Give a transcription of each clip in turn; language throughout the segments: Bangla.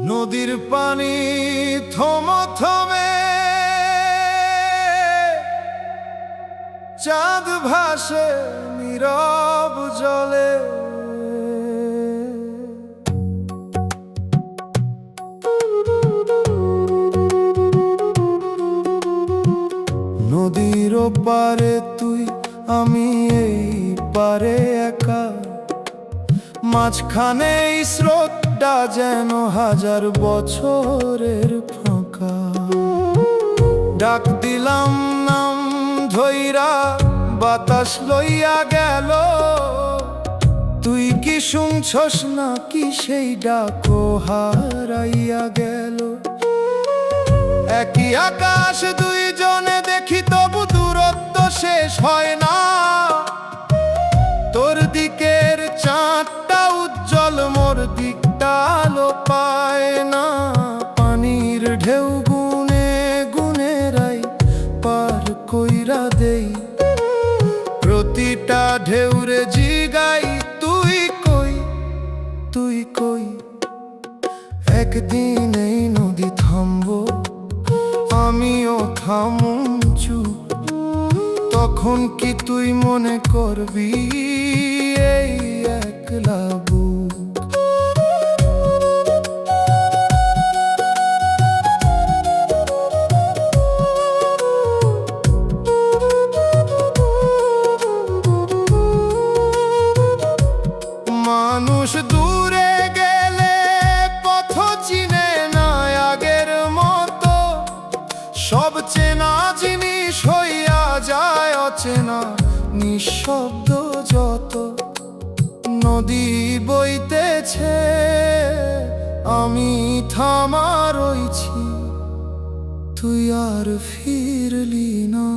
নদীর পানি থমথমে, চাঁদ ভাসে নীরব জলে। নদীর পারে তুই, আমি এই পারে একা, মাঝখানে স্রোতটা যেন হাজার বছরের ফাঁকা। ডাক দিলাম নাম ধইরা, বাতাস লইয়া গেল, তুই কি শুনছস না কি সেই ডাকো হারাইয়া গেল। একই আকাশ দুইজনে দেখি, তবু দূরত্ব শেষ হয় না। তোর দিকের চাঁদটা উজ্জ্বল, মোর দিকটা আলো পায় না। পানির ঢেউ গুনে গুনে রাই পার কইরা দেই, প্রতিটা ঢেউরে জিগাই তুই কই, তুই কই। একদিন এই নদী থামবো, আমিও থামুম চুপ, তখন কি তুই মনে করবি এই একলা বুক। মানুষ দূরে গেলে পথ চিনে না আগের মতো, সব চেনা জিনিস হইয়া যায় অচেনা, নিঃশব্দ যত। নদী বইতেছে, আমি থামা রইছি, তুই আর ফিরলি না।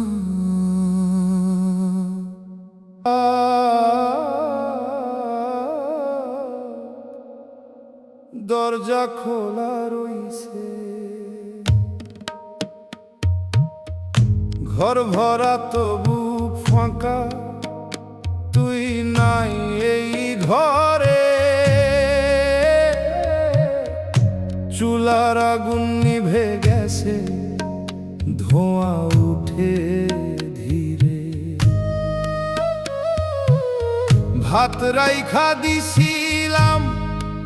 দরজা খোলা রইছে, ঘর ভরা তবু ফাঁকা, তুই নাই এই ঘরে। চুলার আগুন নিভে গেছে, ধোঁয়া উঠে ধীরে। ভাত রাইখা দিছিলাম,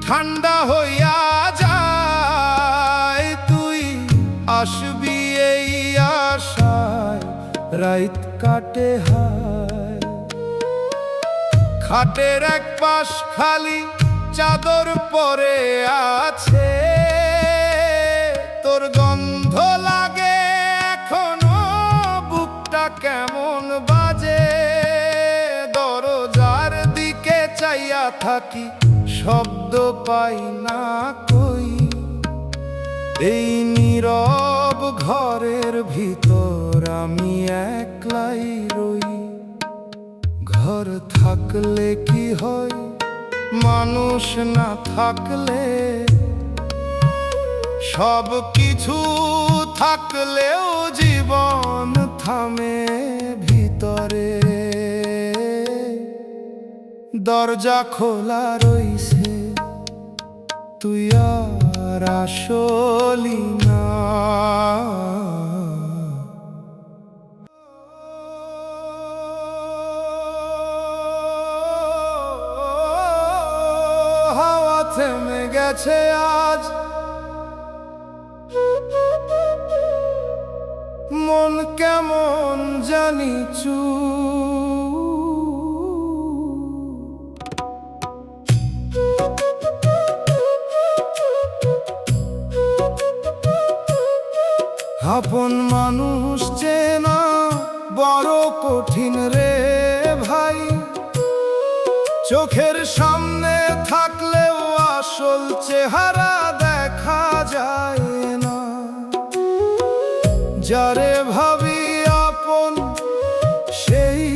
ঠান্ডা হইয়া যায়, তুই আসবি এই আশায় রাত কাটে হায়। খাটের এক পাশ খালি, চাদর পরে আছে, তোর গন্ধ লাগে এখনো, বুকটা কেমন বাজে। দরজার দিকে চাইয়া থাকি, শব্দ পাই না কই। এই নীরব ঘরের ভিতর আমি একলাই রই। ঘর থাকলে কি হয়, মানুষ না থাকলে। সব কিছু থাকলেও জীবন থামে ভিতরে। দরজা খোলা রইছে, তুই আর আসলি না। হাওয়া থেমে গেছে আজ, মন কেমন জানি চুপ। আপন মানুষ চেনা বড় কঠিন রে ভাই, চোখের সামনে থাকলেও আসল চেহারা দেখা যায় না। যারে ভাবি আপন, সেই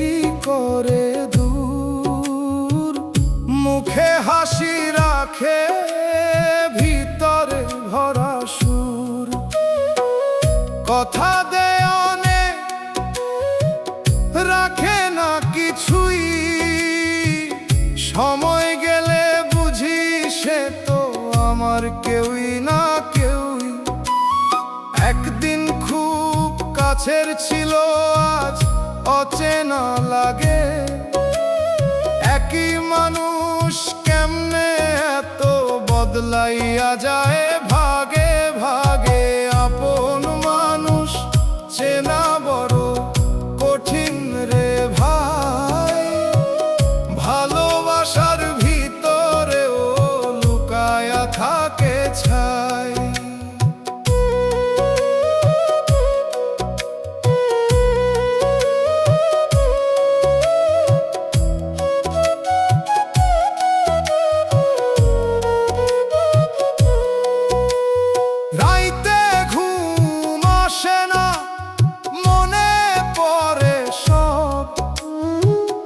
করে দূর, মুখে হাসি রাখে, ভিতরে ভরা সুর। কথা দেয় অনেক, রাখে না কিছুই, সময় গেলে বুঝি সে তো আমার কেউই না। না লাগে। একই মানুষ কেমনে এত বদলাইয়া যায় ভাগে ভাগে। আপন মানুষ চেনা বড় কঠিন রে ভাই, ভালোবাসার ভিতরেও লুকায়া থাকে ছাই। রাইতে ঘুম আসে না, মনে পড়ে সব,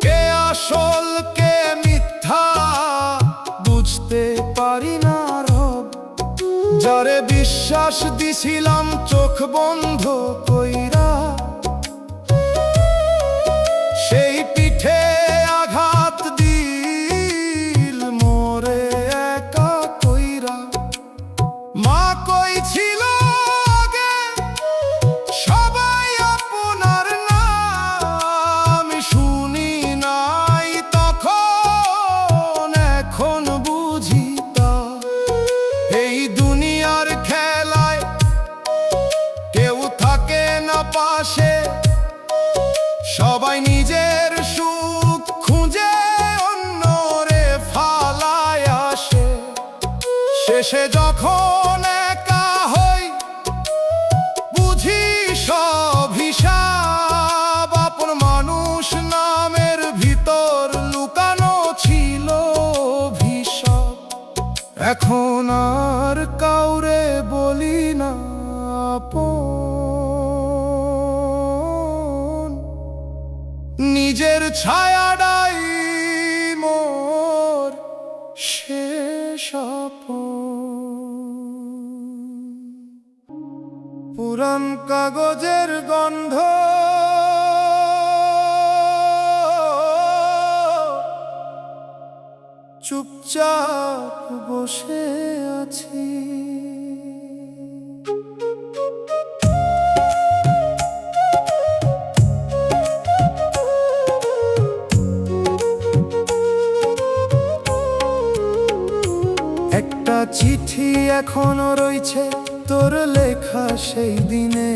কে আসল কে মিথ্যা বুঝতে পারি না রব। যারে বিশ্বাস দিছিলাম চোখ বন্ধ কইরা, সেই পিঠে আঘাত দিল মোরে একা কইরা। মা কই ছিল আগে সবাই আপনার নাম, শুনি নাই তখন এখন বুঝি তা। এই দুনিয়ার খেলায় কেউ থাকে না পাশে, সবাই নিজের সুখ খুঁজে অন্যরে ফালায় আসে। শেষে যখন একা হই বুঝি সব হিসাব, আপন মানুষ নামের ভিতর লুকানো ছিল অভিশাপ। এখন আর কাউরে বলি না আপন, নিজের ছায়াটাই মোর শেষ আপন। পুরান কাগজের গন্ধ চুপচাপ বসে আছি। একটা চিঠি এখনো রইছে তোর লেখা সেই দিনে,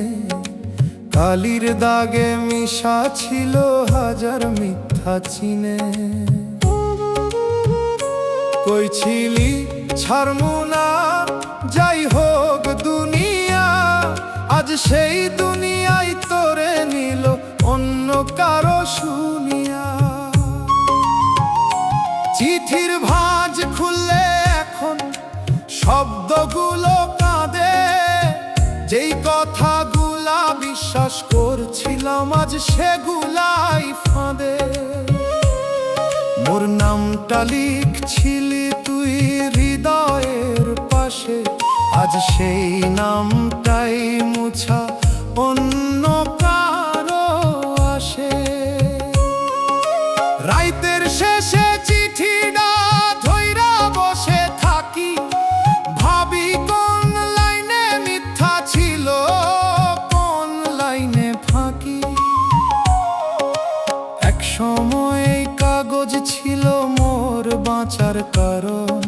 কালির দাগে মিশা ছিল হাজার মিথ্যা চিনে। কইছিলি ছাড়মু না যাই হোক দুনিয়া, আজ সেই দুনিয়ায় তোরে নিল অন্য কারো শুনিয়া। চিঠির ভাঁজ খুললে এখন শব্দগুলো কাঁদে, যেই কথাগুলা বিশ্বাস করছিলাম আজ সেগুলাই ফাঁদে। মোর নামটা লিখছিলি তুই হৃদয়ের পাশে, আজ সেই নামটাই মুছা অন্য কারো আসে। রাইতের শেষে চিঠিটা ধইরা বসে থাকি, ভাবি কোন লাইনে মিথ্যা ছিল কোন লাইনে ফাঁকি। এক সময় এই কাগজ ছিল মোর বাঁচার কারণ,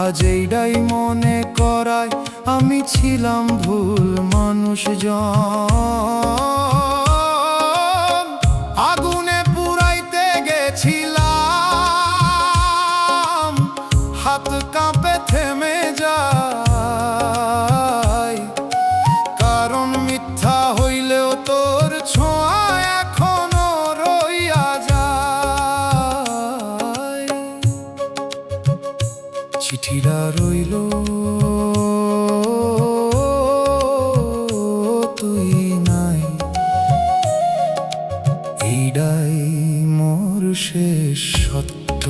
আজ এইটাই মনে করায় আমি ছিলাম ভুল মানুষজন। আগুনে পুরাইতে গেছিলাম, হাত কাঁপে থেমে যায়, কারণ মিথ্যা হইলেও তোর ছোঁয়া এখনো রইয়া যায়। চিঠিটা রইল তুই নাই, এইটাই মোর শেষ সত্য।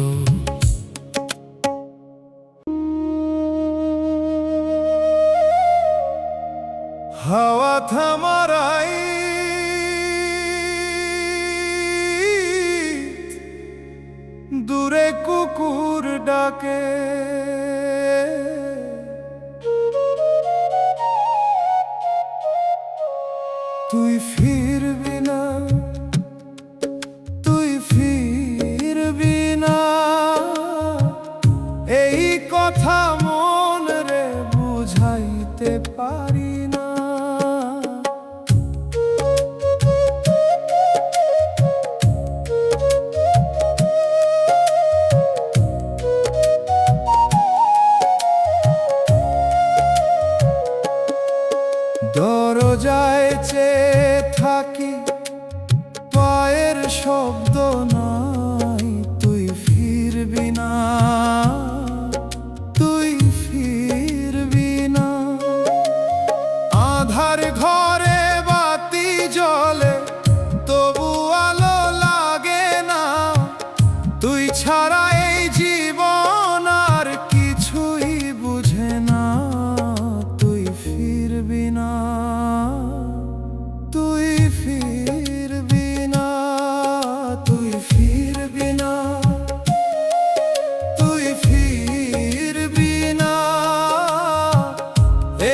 হাওয়া থামারাই দূরে কুকুর ডাকে, তুই ফিরবি না কথা মন রে বুঝাইতে পারি না। দরজায় চেয়ে থাকি, পায়ের শব্দ নাই, তুই ফিরবি না, তুই ফিরবি না। আধার ঘরে বাতি জ্বলে, তবু আলো লাগে না, তুই ছাড়া এই জীবন আর কিছুই বুঝে না। তুই ফিরবি না, তুই ফিরবি না, তুই ফিরবি না, তুই ফিরবি না।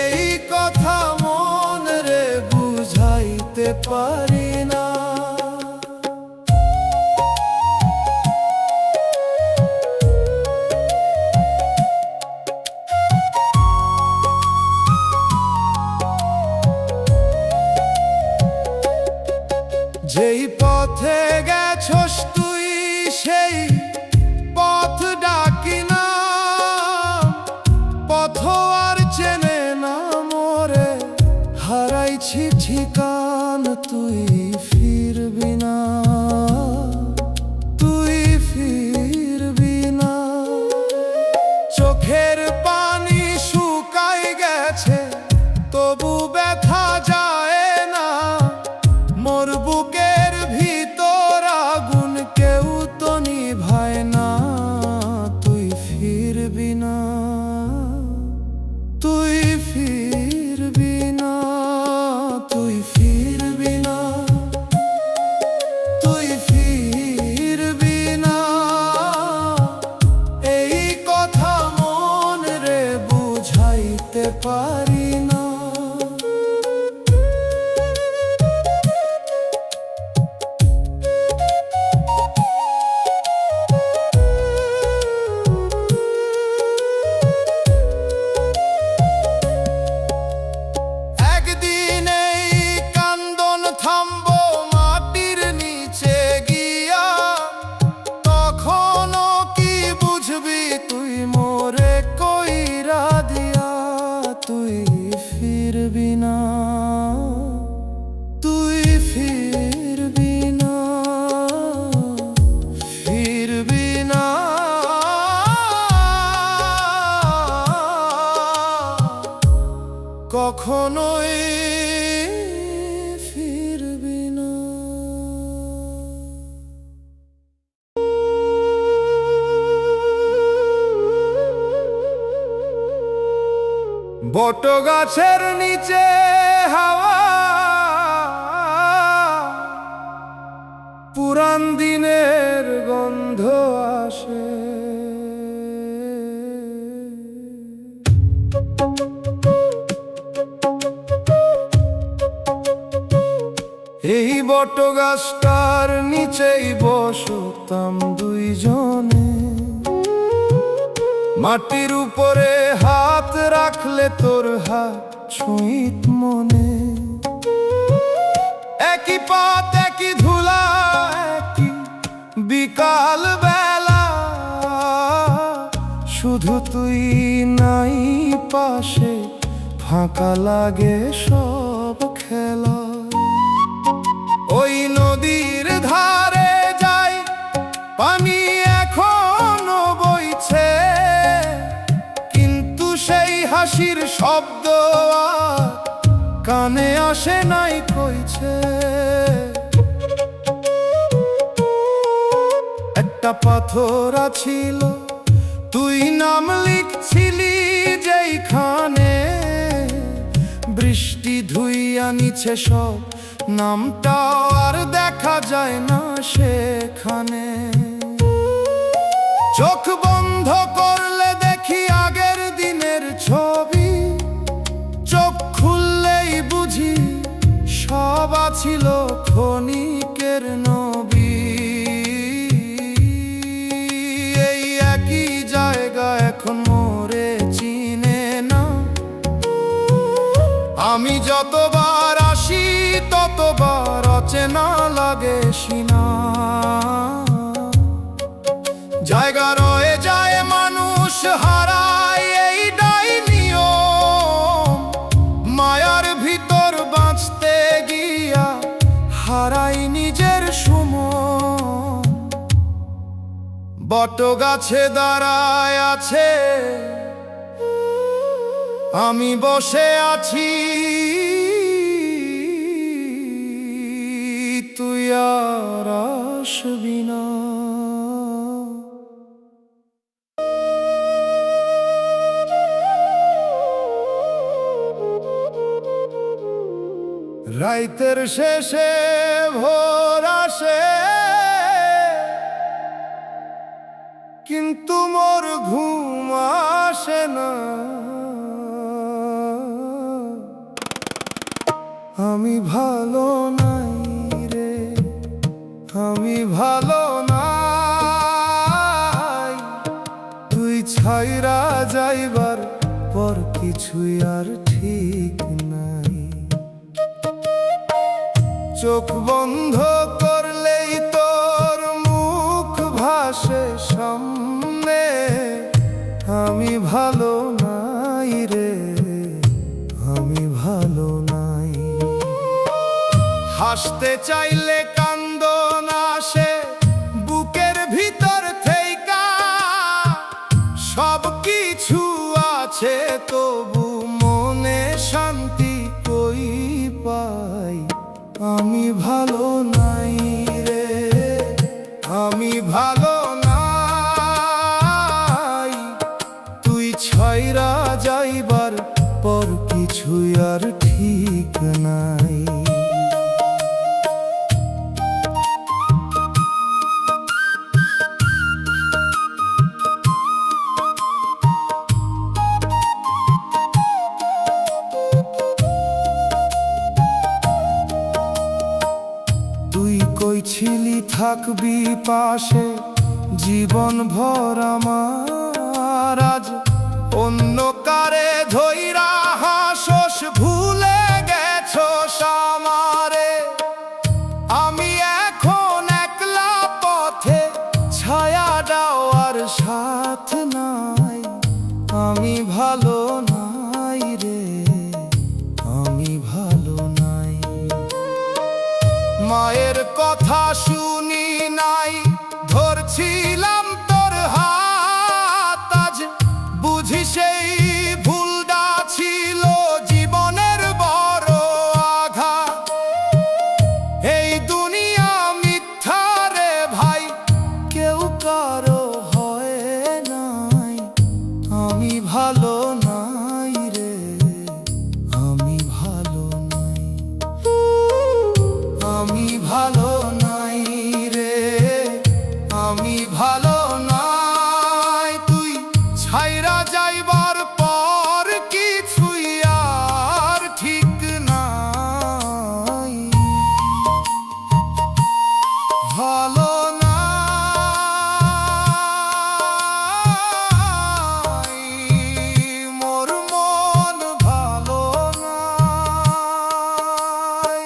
এই কথা মন রে বুঝাইতে পারি না। যেই পথে গেছস তুই সেই পথ ডাকি না, পথ আর চেনে না মোরে, হারাইছি ঠিকান। তুই ফিরবি না, তুই ফিরবি না। চোখের পানি শুকাই গেছে, তবু ব্যথা যায় না, মোর বুকের ভিতর আগুন কেউ তো নিভায় না। তুই ফিরবি না, তুই ফিরবি না, তুই ফিরবি না, তুই ফিরবি না। এই কথা মন রে বুঝাইতে পারি না। একদিন এই কান্দন থামবো মাটির নিচে গিয়া, তখনও কি বুঝবি তুই মোরে কইরা দিয়া। তুই ফিরবি না, তুই ফিরবি না, ফিরবি না। কখনোই ফিরবি না। বটগাছের নিচে হাওয়া পুরান দিনের গন্ধ আসে। এই বটগাছটার নিচেই বসতাম দুইজনে, মাটির উপরে হাত রাখলে তোর হাত ছুঁইত মনে। একই পথ একই ধুলা একই বিকাল বেলা, শুধু তুই নাই পাশে, ফাঁকা লাগে সব খেলা। ওই নদীর ধারে যাই, পানি এখনো বইছে, কিন্তু সেই হাসির শব্দ আর কানে আসে নাই কইছে। একটা পাথর ছিল, তুই নাম লিখছিলি যেইখানে, বৃষ্টি ধুইয়া নিছে সব, নামটাও আর দেখা যায় না সেখানে। চোখ বন্ধ করলে দেখি আগের দিনের ছবি, চোখ খুললেই বুঝি সব ছিল ক্ষণিকের নবী। এই একই জায়গা এখন মোরে আমি যতবার আসি ততবার অচেনা লাগে সিনা। জায়গা রয়ে যায় মানুষ হারায়, এইটাই নিয়ম। মায়ার ভিতর বাঁচতে গিয়া হারাই নিজের সুমন। বট গাছে দাঁড়ায় আছে, আমি বসে আছি, তুই আর আসবি না। রাইতের শেষে ভোর আসে, কিন্তু মোর ঘুম আসে না। আমি ভালো নাই রে, আমি ভালো নাই। তুই ছাইরা যাইবার পর কিছুই আর ঠিক নাই। চোখ বন্ধ করলেই তোর মুখ ভাসে সামনে। আমি ভালো নাই রে, আমি ভালো নাই। হাসতে চাইলে কান্দন আসে বুকের ভিতর থেইকা। সব কিছু আছে তবু মনে শান্তি কই পাই। আমি ভালো নাই রে, আমি ভালো নাই। তুই ছাইরা যাইবার পর কিছুই আর ঠিক নাই। কইছিলি থাকবি পাশে জীবন ভর আমার। আজ অন্য কারে ধইরা হাসস, ভুলে গেছস আমারে। আমি এখন একলা পথে, ছায়া ডাওয়ার সাথ নাই। আমি ভালো নাই রে, আমি ভালো নাই। মায়ের কথা শুনি নাই, ধরছিলাম তোর হাত। আজ বুঝি সেই ভুলটা ছিল জীবনের বড় আঘাত। এই দুনিয়া মিথ্যা রে ভাই, কেউ কারো হয় নাই। আমি ভালো নাই রে, আমি ভালো নাই। আমি ভালো নাই রে, আমি ভালো নাই। তুই ছাইরা যাইবার পর কিছুই আর ঠিক নাই। ভালো নাই, মোর মন ভালো নাই।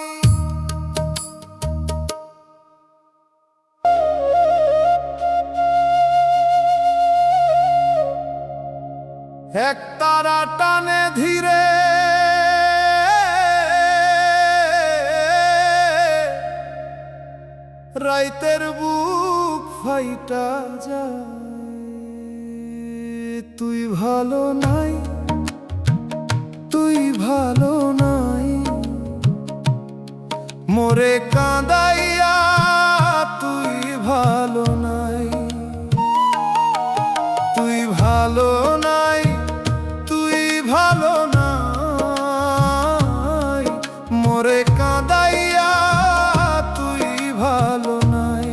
এক তারা টানে ধীরে, রাইতের বুক ফাইটা যায়। তুই ভালো নাই, তুই ভালো নাই। মোরে কাঁদাইয়া তুই ভালো নাই, তুই ভালো নাই, তুই ভালো নাই। মোরে কাঁদাইয়া তুই ভালো নাই।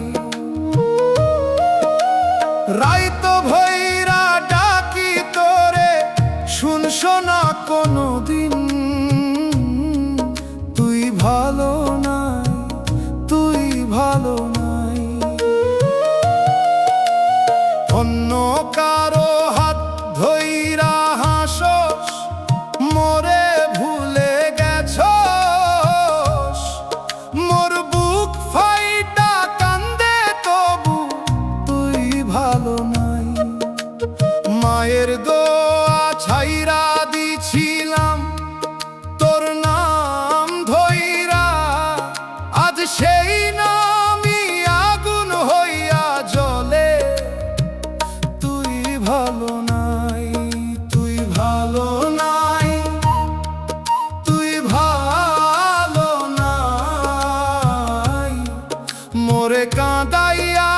রাইত ভৈরা ডাকি তোরে, শুনছ না কোনো দিন। তুই ভালো নাই, তুই ভালো নাই। অন্য কারো হাত ধইরা হাসস, মোরে ভুলে গেছস। মায়ের দোয়া ছাইরা দিছিলাম তোর নাম ধইরা, আজ সেই নামই আগুন হইয়া জ্বলে। তুই ভালো নাই, তুই ভালো নাই, তুই ভালো নাই, মোরে কাঁদাইয়া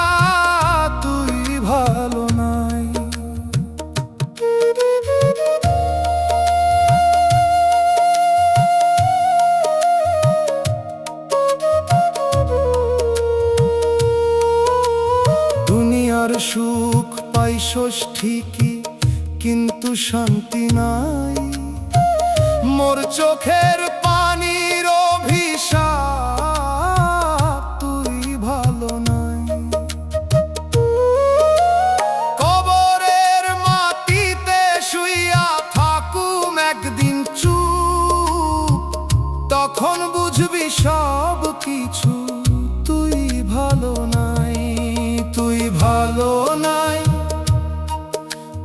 তুই ভালো নাই। দুনিয়ার সুখ পাইছস ঠিকই, কিন্তু শান্তি নাই। মোর চোখের পানির অভিশাপ, তুই ভালো নাই। কবরের মাটিতে শুইয়া থাকুম একদিন চুপ, তখন বুঝবি সব কিছু। তুই ভালো নাই, তুই ভালো নাই,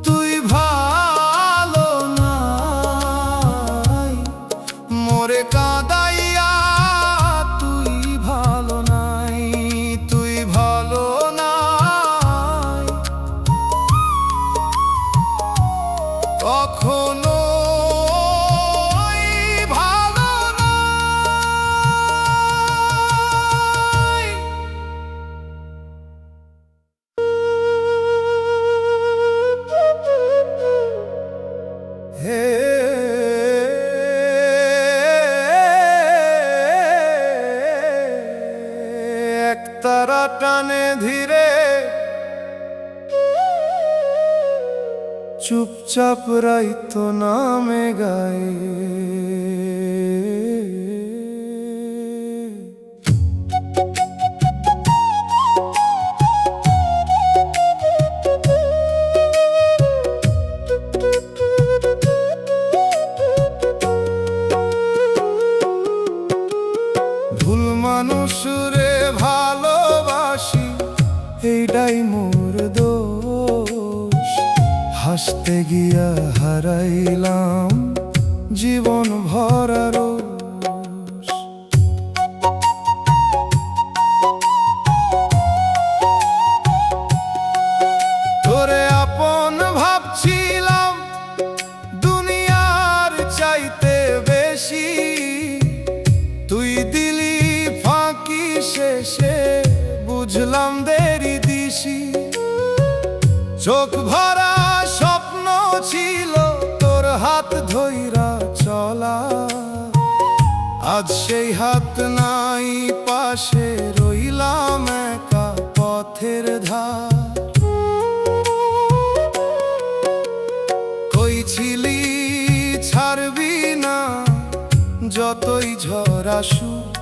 তুই ভালো নাই, মোরে কাঁদাইয়া তুই ভালো নাই, তুই ভালো নাই। কখনো ভালো নাই। হে একতারা টানে ধীরে, চুপচাপ রাইত নামে গায়ে। ভুল মানুষ রে ভালোবাসি, এইটাই মোর দোষ। হাসতে গিয়া হারাইলাম জীবন ভরা রোষ। তোরে আপন ভাবছিলাম দুনিয়ার চাইতে বেশি, তুই দিলি ফাঁকি শেষে বুঝলাম দেরি দিশি। চোখ ভরা স্বপ্ন ছিল তোর হাত ধইরা চলা, আজ সেই হাত নাই পাশে, রইলাম একা পথের ধার। কই ছিলি ছাড়বি না যতই ঝড় আসুক,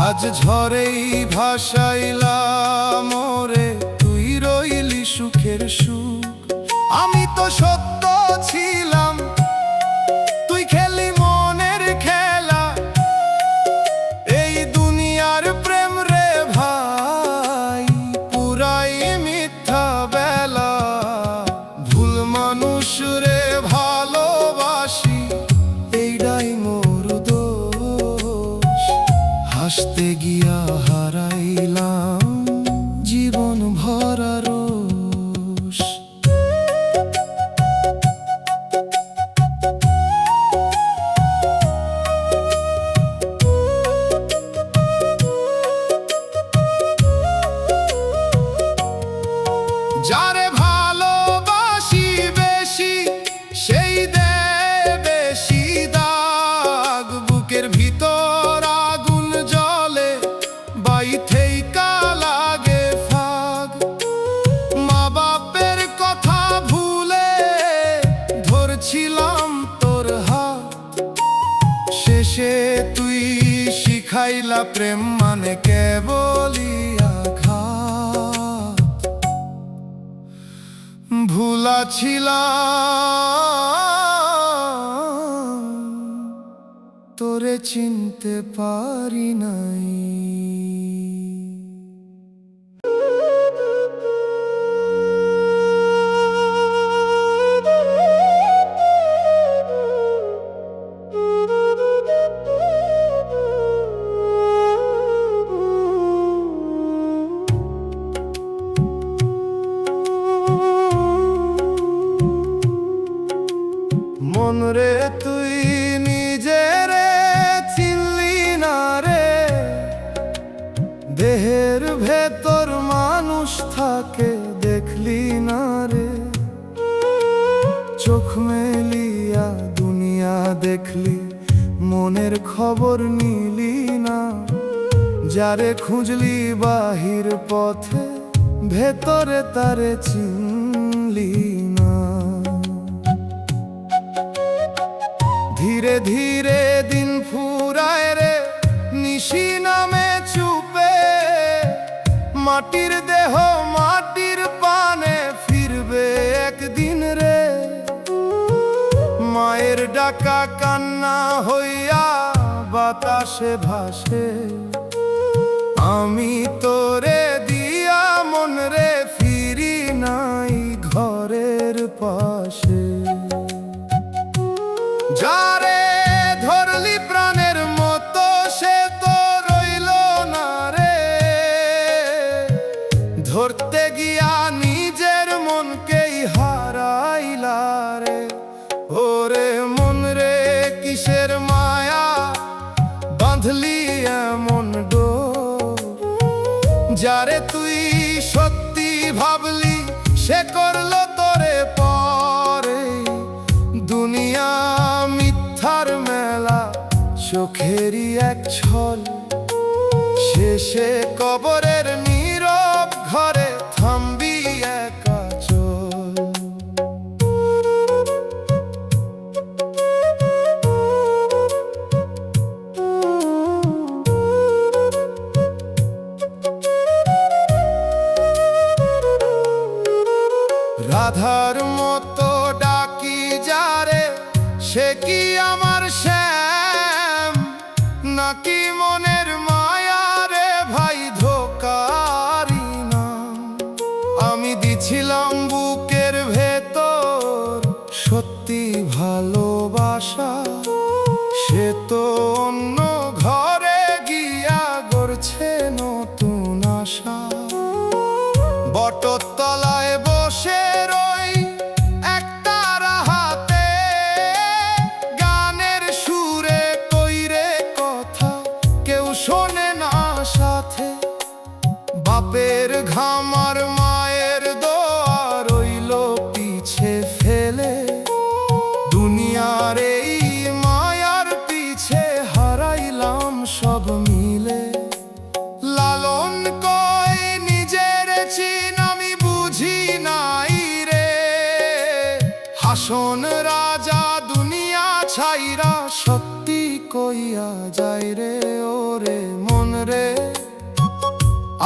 আজ ঝড়েই ভাসাইলাম মোরে, তুই রইলি সুখের সুখ। আমি তো সত্য ছিলাম, তুই খেলি মনের খেলা। এই দুনিয়ার প্রেম রে ভাই পুরাই মিথ্যা বেলা। ভুল মানুষ রে ভালোবাসি, এইটাই মোর দোষ। হাসতে গিয়া হারাইলাম জীবন ভরা রোষ। যারে ভালোবাসি বেশি, সেই দেয় বেশি দাগ। বুকের ভিতর আগুন জ্বলে, বাইথেই লাগে ফাগ। মা বাপের কথা ভুলে ধরছিলাম তোর হাত, শেষে তুই শিখাইলা প্রেম মানে কেবলই আঘাত। ভুলা ছিলাম তোরে চিনতে পারি নাই। মন রে তুই নিজেরে চিনলি না রে, দেহের ভেতর মানুষ থাকে দেখলি না রে, চোখ মেলিয়া দুনিয়া দেখলি মনের খবর নিলি না, যারে খুঁজলি বাহির পথে ভেতরে তারে চিনলি না। ধীরে ধীরে দিন ফুরায় রে নিশি নামে চুপে, মাটির দেহ মাটির পানে ফিরবে একদিন রে, মায়ের ডাকা কান্না হইয়া বাতাসে ভাসে, আমি তোরে দিয়া মন রে ফিরি নাই ঘরের পাশে। যারে ধরলি প্রাণের মতো সে তো রইল না রে, ধরতে গিয়া নিজের মনকেই হারাইলা রে। ওরে মন রে কিসের মায়া বাঁধলি এমন ডোর, যারে তুই সত্যি ভাবলি সে করলো তোরে পরে, দুনিয়া মিথ্যার মেলা চোখেরই এক ছল, শেষে কবরের নীরব ঘরে থামবি একা চল। রাধার মতো ডাকি যারে সে কি আমার শ্যাম, নাকি মনের মায়া রে ভাই ধোকারি নাম। আমি দিছিলাম বুকের ভেতর সত্যি ভালোবাসা, সে তো অন্য ঘরে গিয়া গড়ছে নতুন আশা। বটতলায় বসে রই একতারা হাতে, গানের সুরে কইরে কথা কেউ শোনে না সাথে, বাপের ঘাম আর মায়ের দোয়া রইল পিছে ফেলে, দুনিয়ার এই মায়ার পিছে হারাইলাম সব মিলে। লালন কই নিজের চিন আমি বুঝি নাই রে, হাসন রাজা দুনিয়া ছাইরা সত্যি কইয়া যায় রে। ওরে মন রে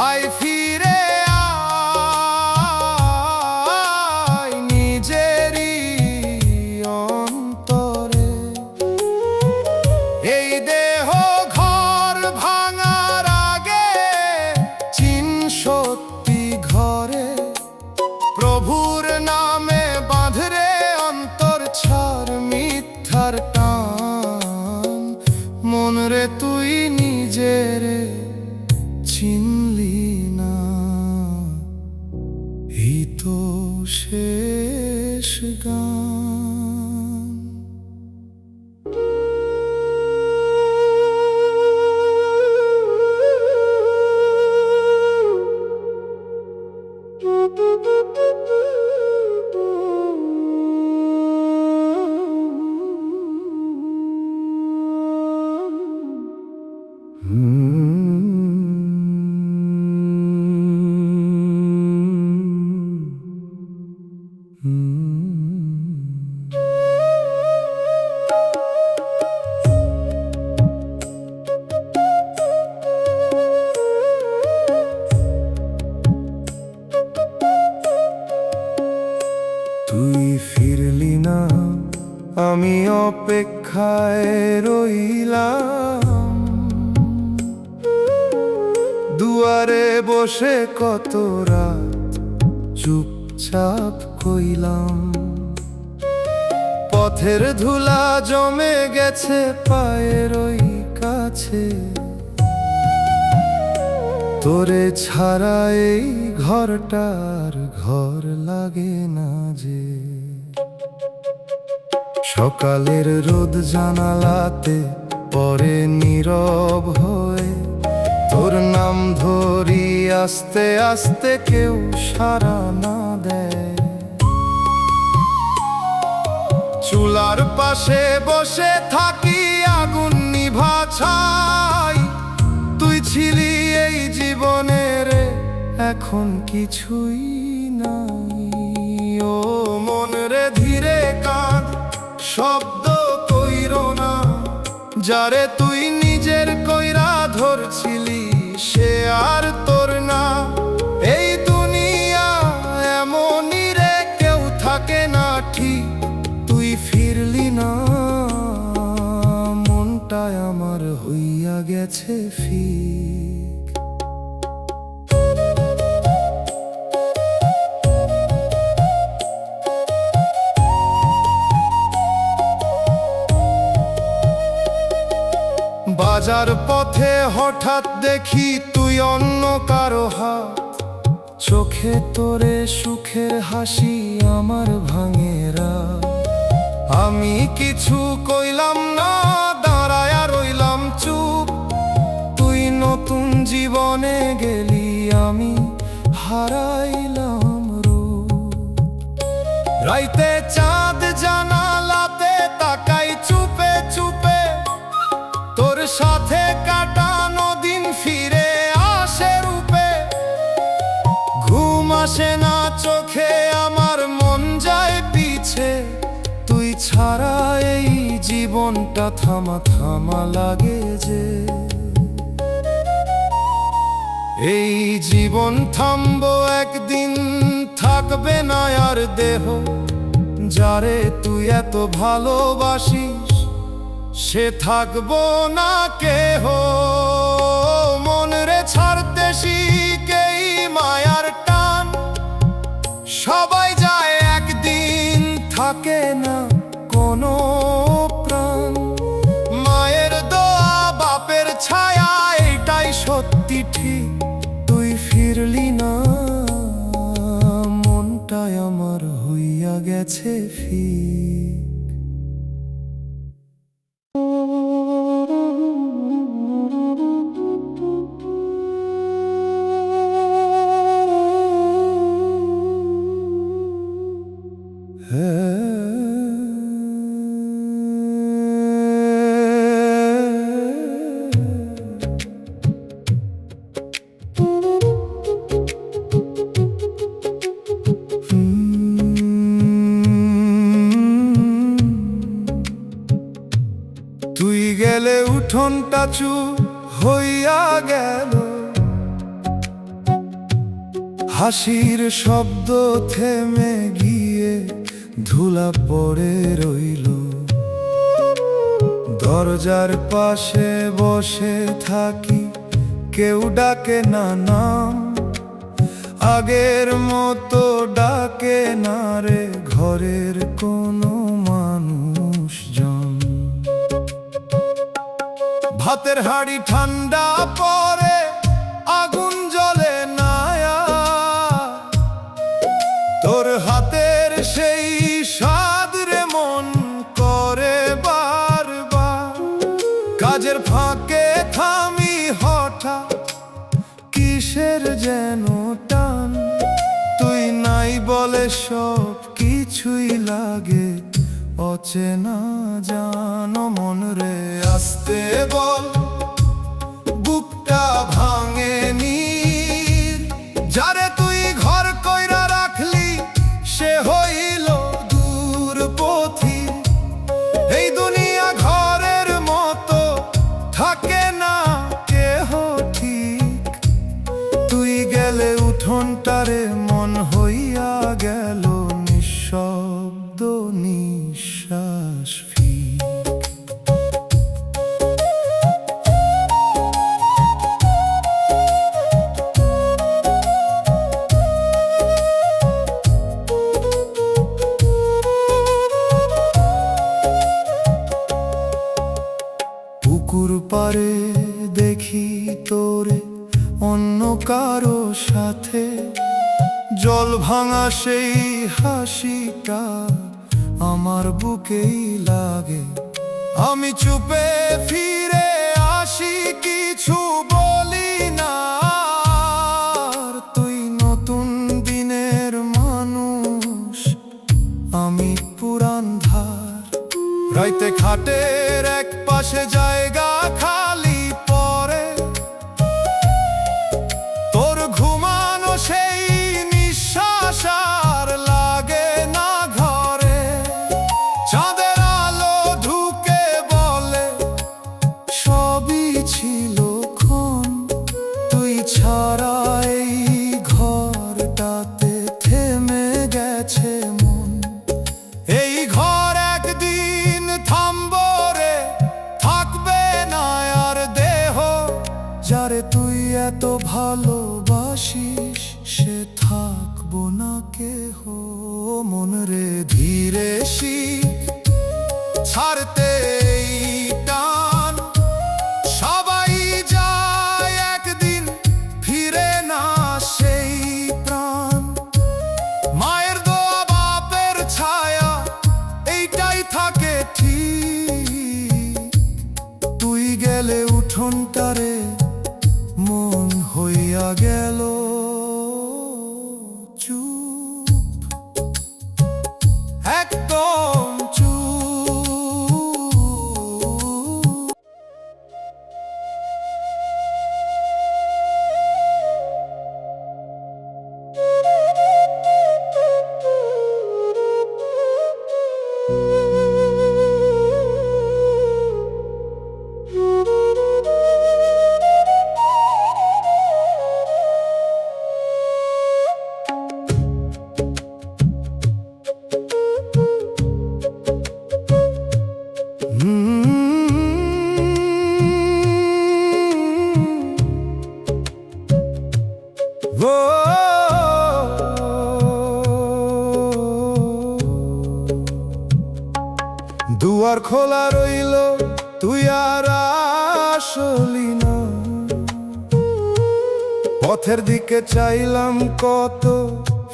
আয় ফিরে আয় নিজেরই অন্তরে, এই দেহ ঘর ভাঙার আগে চিন সত্যি ঘরে, প্রভুর নামে বাঁধরে অন্তর ছাড় মিথ্যার টান। মন রে তুই নিজেরে চিনলি না, এই তো শেষ গান। তুই ফিরলি না আমি অপেক্ষায় রইলাম, দুয়ারে বসে কত রাত চুপচাপ কইলাম, পথের ধুলা জমে গেছে পায়ের ওই কাছে, তোরে ছাড়া এই ঘরটার ঘর লাগে না যে। সকালের রোদ জানালাতে পরে নীরব হয়ে, তোর নাম ধরি আস্তে আস্তে, কেউ সাড়া না দেয়। চুলার পাশে বসে থাকি আগুন নিভা ছাই, তুই ছিলি এই জীবনের, এখন কিছুই নাই। ও মন রে ধীরে কাঁদ, শব্দ কইরো না, যারে তুই নিজের কইরা ধরছিলি সে আর তোর না। এই দুনিয়া এমনই রে, কেউ থাকে না ঠিক, তুই ফিরলি না, মনটায় আমার হইয়া গেছে ফিক। বাজার পথে হঠাৎ দেখি তুই অন্য কারো হাত, চোখে তোরে সুখের হাসি আমার ভাঙেরা। আমি কিছু কইলাম না, দাঁড়ায়া রইলাম চুপ, তুই নতুন জীবনে গেলি, আমি হারাইলাম রূপ। রাইতে চাঁদ জানালাতে তাকাই চুপে চুপে, তোর সাথে কাটানো দিন ফিরে আসে রূপে। ঘুম আসে না চোখে আমার, মন যায় পিছে, তুই ছাড়া এই জীবনটা থামা থামা লাগে যে। এই জীবন থামবো একদিন, থাকবে না আর দেহ, যারে তুই এত ভালোবাসিস সে থাকবো না কেহ। মন রে ছাড়তে শিখেই মায়ার টান, সবাই যায় একদিন, থাকে না কোনো প্রাণ। মায়ের দোয়া বাপের ছায়া, এটাই সত্যি ঠিক, তুই ফিরলি না, মনটায় আমার হইয়া গেছে ফিক। তুই গেলে উঠোনটা চুপ হইয়া গেল, হাসির শব্দ থেমে গিয়ে ধুলা পড়ে রইল। দরজার পাশে বসে থাকি, কেউ ডাকে না নাম, আগের মতো ডাকে না রে ঘরের কোনো মানুষজন। ভাতের হাঁড়ি ঠান্ডা পড়ে, আগুন জ্বলে না, তোর হাতের সেই স্বাদ রে মন করে বারবার। কাজের ফাঁকে থামি হঠাৎ, কিসের যেন টান, তুই নাই বলে সব কিছুই লাগে অচেনা জানো। মন রে আসতে বল, বুকটা ভাঙে নীর, যারে তুই ঘর কইরা রাখলি সে হইল দূর পথি। এই দুনিয়া ঘরের মতো থাকে না কেহ ঠিক, তুই গেলে উঠোনটারে মন হইয়া গেল নিঃশব্দ নিঃশ্বাস ফিক। পুকুর পারে দেখি তোরে অন্য কারো সাথে, জল ভাঙা সেই হাসিটা আমার বুকেই লাগে। আমি চুপে ফিরে আসি, কিছু বলি না আর। তুই নতুন দিনের মানুষ, আমি পুরান ধার। রাইতে খাটের এক পাশে জায়গা খালি পড়ে, তোর ঘুমানো সেই নিঃশ্বাস আর লাগে না ঘরে। চাঁদের আলো ঢুকে বলে সবই ছিল ক্ষণ, তুই ছাড়া এই ঘরটাতে থেমে গেছে মন। এই ঘর একদিন থামবো রে, থাকবে না আর দেহ। যারে তুই এত ভালোবাসিস, সে থাকবো না কেহ। মন রে ধীরে শিখ ছাড়তে এই টান। সবাই যায় একদিন, ফিরে না সেই প্রাণ। মায়ের দোয়া বাপের ছায়া, এইটাই থাকে ঠিক। তুই গেলে উঠোনটারে মন হইয়া গেল চুপ, একদম চুপ। দুয়ার খোলা রইল, তুই আর আসলি না। পথের দিকে চাইলাম কত,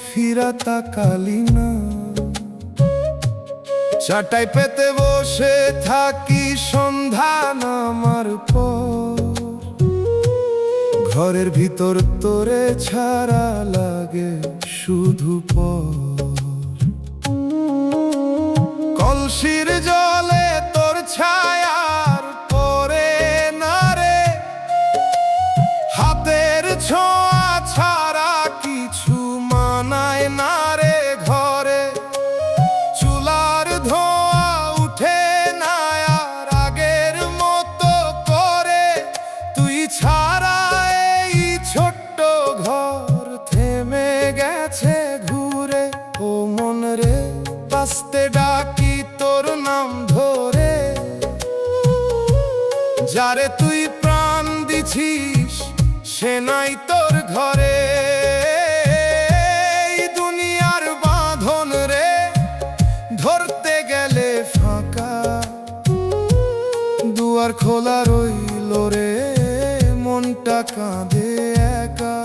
ফিরা তাকালি না। চাটাই পেতে বসে থাকি সন্ধ্যা নামার পর। ঘরের ভিতর তোরে ছাড়া লাগে শুধু পর। কলসির জলে তোর ছায়ার পরে না রে, হাতের ছোঁয়া ছাড়া কিছু মানায় না রে ঘরে। চুলার ধোঁয়া উঠে না আর আগের মতো করে। তুই ছাড়া এই ছোট্ট ঘর থেমে গেছে ঘুরে। ও মন রে বাঁচতে ডাকি তোর নাম ধরে, যারে তুই প্রাণ দিছিস সে নাই তোর ঘরে। এই দুনিয়ার বাঁধন রে ধরতে গেলে ফাঁকা, দুয়ার খোলা রইল রে, মনটা কাঁদে একা।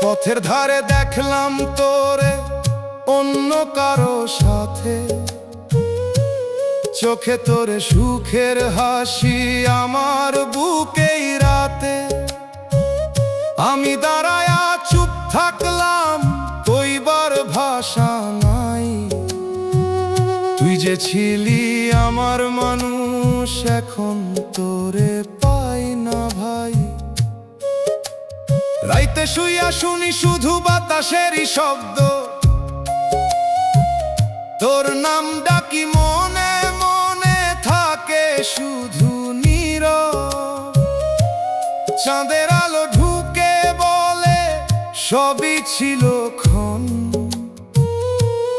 পথের ধারে দেখলাম তোরে অন্য কারো সাথে, চোখে তোরে সুখের হাসি আমার বুকেই রাতে। আমি দাঁড়ায়া চুপ থাকলাম, কইবার ভাষা নাই। তুই যে ছিলি আমার মানুষ, এখন তোরে পাই না ভাই। রাইতে শুইয়া শুনি শুধু বাতাসেরই শব্দ, তোর নাম ডাকি মনে মনে থাকে শুধু নীরব। চাঁদের আলো ঢুকে বলে সবই ছিল ক্ষণ,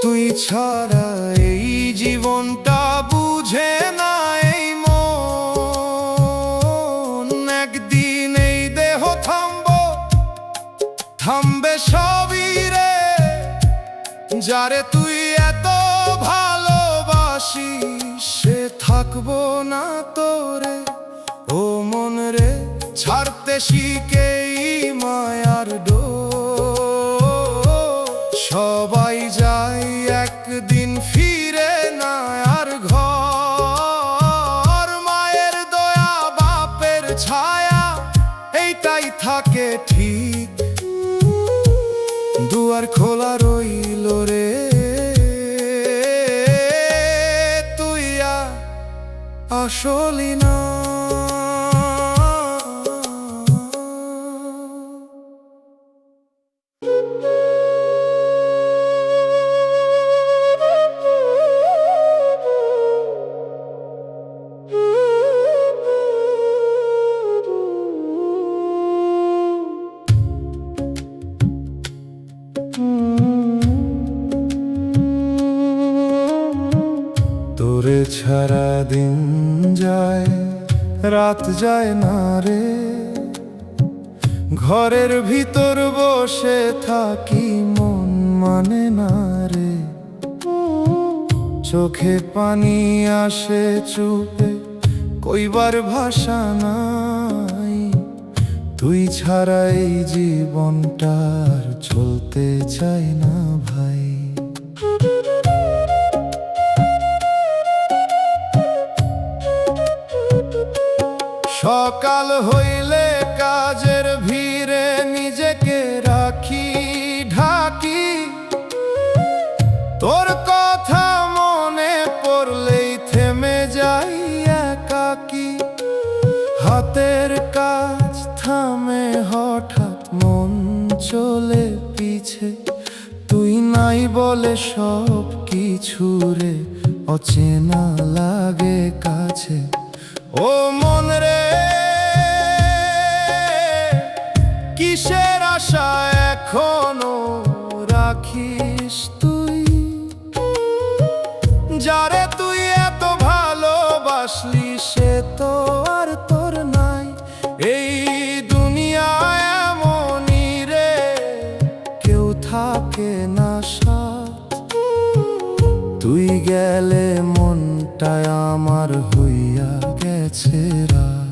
তুই ছাড়া এই জীবনটা বুঝে না এই মন। একদিন এই দেহ থামবে সবই রে, যারে তুই এত ভালো না তোরে। ও মন রে, ছাড়তে শিখেই মায়ার ডোর। সবাই যায় একদিন, ফিরে না আর ঘর। মায়ের দয়া, বাপের ছায়া, এইটাই থাকে ঠিক। দুয়ার খোলা রইল রে, তুই আর আসলি না। তোরে ছাড়া দিন যায়, রাত যায় না রে। ঘরের ভিতর বসে থাকি, মন মানে না রে। চোখে পানি আসে চুপে, কইবার ভাষা নাই। তুই ছাড়া এই জীবনটার চলতে চাই না ভাই। সকাল হইলে কাজের ভিড়ে নিজেকে রাখি ঢাকি। তোর কথা মনে পড়লেই থেমে যাই একাকি। হাতের কাজ থামে হঠাৎ, মন চলে পিছে। তুই নাই বলে সব কিছু রে অচেনা লাগে কাছে। ও মন রে, কিসের আশা এখনো রাখিস তুই? যারে তুই এত ভালোবাসলি, সে তো আর তোর নাই। এই দুনিয়ায় এমনই রে, কেউ থাকে না সাথ। তুই গেলে মনটায় আমার হইয়া গেছে রাত।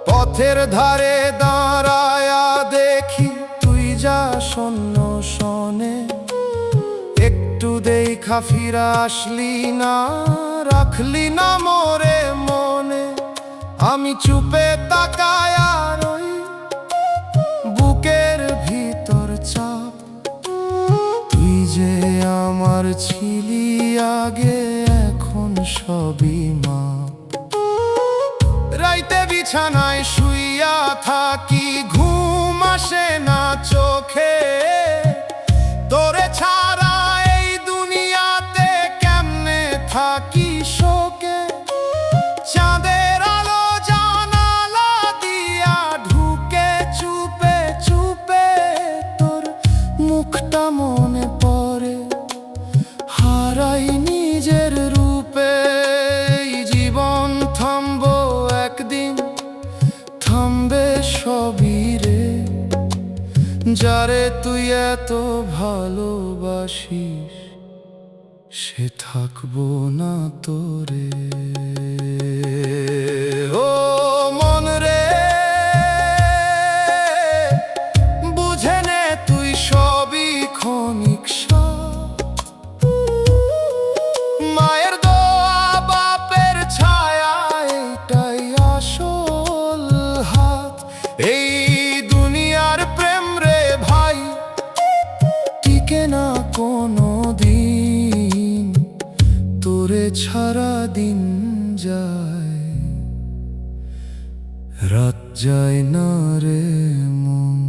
পথের ধারে দাঁড়ায়া দেখি, তুই যা শূন্য শোনে। একটু দেখা ফিরা আসলি না, রাখলি না মোরে মনে। আমি চুপে তাকায়া রই, বুকের ভিতর চাপ। তুই যে আমার ছিলি আগে, এখন সবই মাপ। রাইতে বিছানায় শুইয়া থাকি, ঘুম আসে না চোখে। তোরে ছাড়া এই দুনিয়াতে কেমনে থাকি শোকে। চাঁদের আলো জানালা দিয়া ঢুকে, চুপে চুপে তোর মুখটা মনে পড়ে। হারাই নিজের রূপে, এই জীবন থামবো একদিন, থামবে সবই রে। যারে তুই এত ভালোবাসিস, সে থাকবো না তোরে। ও মন রে, বুঝে নে তুই সবই ক্ষণিক স্বাদ। মায়ের দোয়া, বাপের ছায়া, এইটাই আসল হাত। এই দুনিয়ার প্রেম রে ভাই, টিকে না কোনো দিন। তোরে ছাড়া দিন যায়, রাত যায় না রে মন।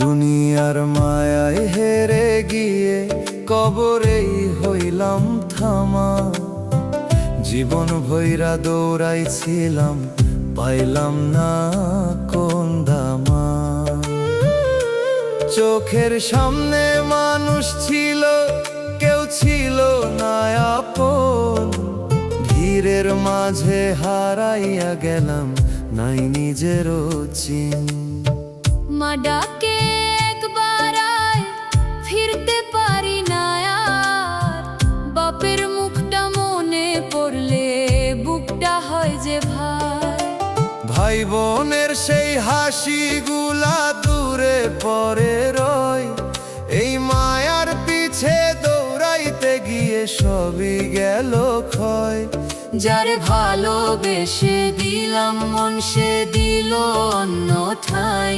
দুনিয়ার মায়ায় হেরে গিয়ে কবরেই হইলাম থামা। জীবন ভৈরা দৌড়াইছিলাম, পাইলাম না কোন দামা। চোখের সামনে মানুষ ছিল, কেউ ছিল না আপন। ভিড়ের মাঝে হারাইয়া গেলাম, নাই নিজেরও চিন। মা ডাকে একবার আয়, ফিরতে পারি না আর। বাপের মুখটা মনে পড়লে বুকটা হয় যে ভাই। ভাই বোনের সেই হাসিগুলা দূরে পড়ে রয়। এই মায়ার পিছে দৌড়াইতে গিয়ে সবই গেল ক্ষয়। যারে ভালোবেসে দিলাম মন, সে দিল অন্য ঠাই।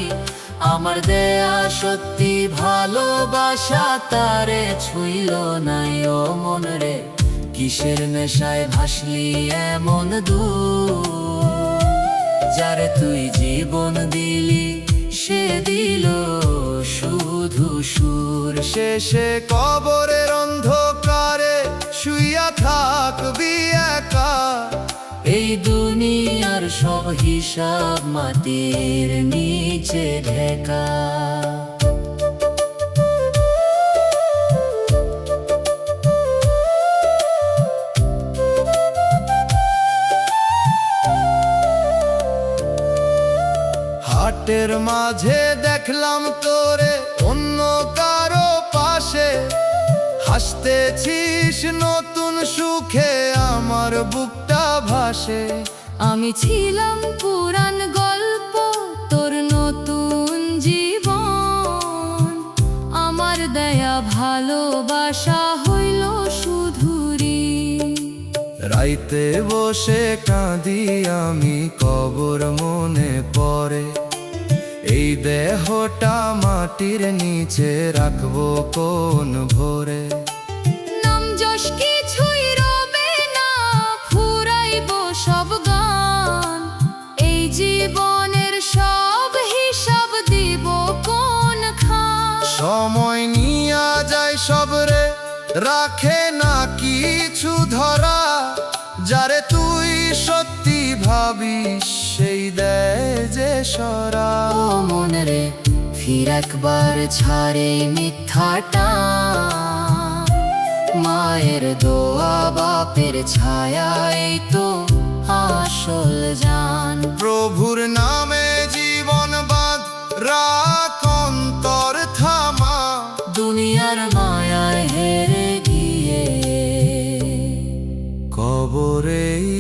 আমার দেয়া সত্যি ভালোবাসা তারে ছুঁইল নাই ও মন রে। কিসের নেশায় ভাসলি এমন দূর? যারে তুই জীবন দিলি, সে দিল শুধু সুর। শেষে কবরের অন্ধকারে শুইয়া থাকবি একা। এই দুনিয়ার সব হিসাব মাটির নিচে ঢেকা। হাটের মাঝে দেখলাম তোরে অন্য কারো পাশে। হাসতেছিস নতুন সুখে, আমার বুকটা ভাসে। আমি ছিলাম পুরান গল্প, তোর নতুন জীবন। আমার দেয়া ভালোবাসা হইল শুধুরি। রাইতে বসে কাঁদি আমি, কবর মনে পড়ে। এই দেহটা মাটির নিচে রাখবো কোন ভোরে। নাম যশ কিছুই রবে না, ফুরাইব সব গান। এই জীবনের সব হিসাব দিব কোন খান। সময় নিয়া যায় সব রে, রাখে না কিছু ধরা। যারে তুই সত্যি ভাবিস, সেই দেয় যে সরা। ও মন রে, ফির একবার ছাড়ে মিথ্যাটা। মায়ের দোয়া বাপের ছায়া, এই তো আসল জান। প্রভুর নামে জীবন বাঁধ, রাখ অন্তর থামা। দুনিয়ার মায়ায় হেরে গিয়ে কবরেই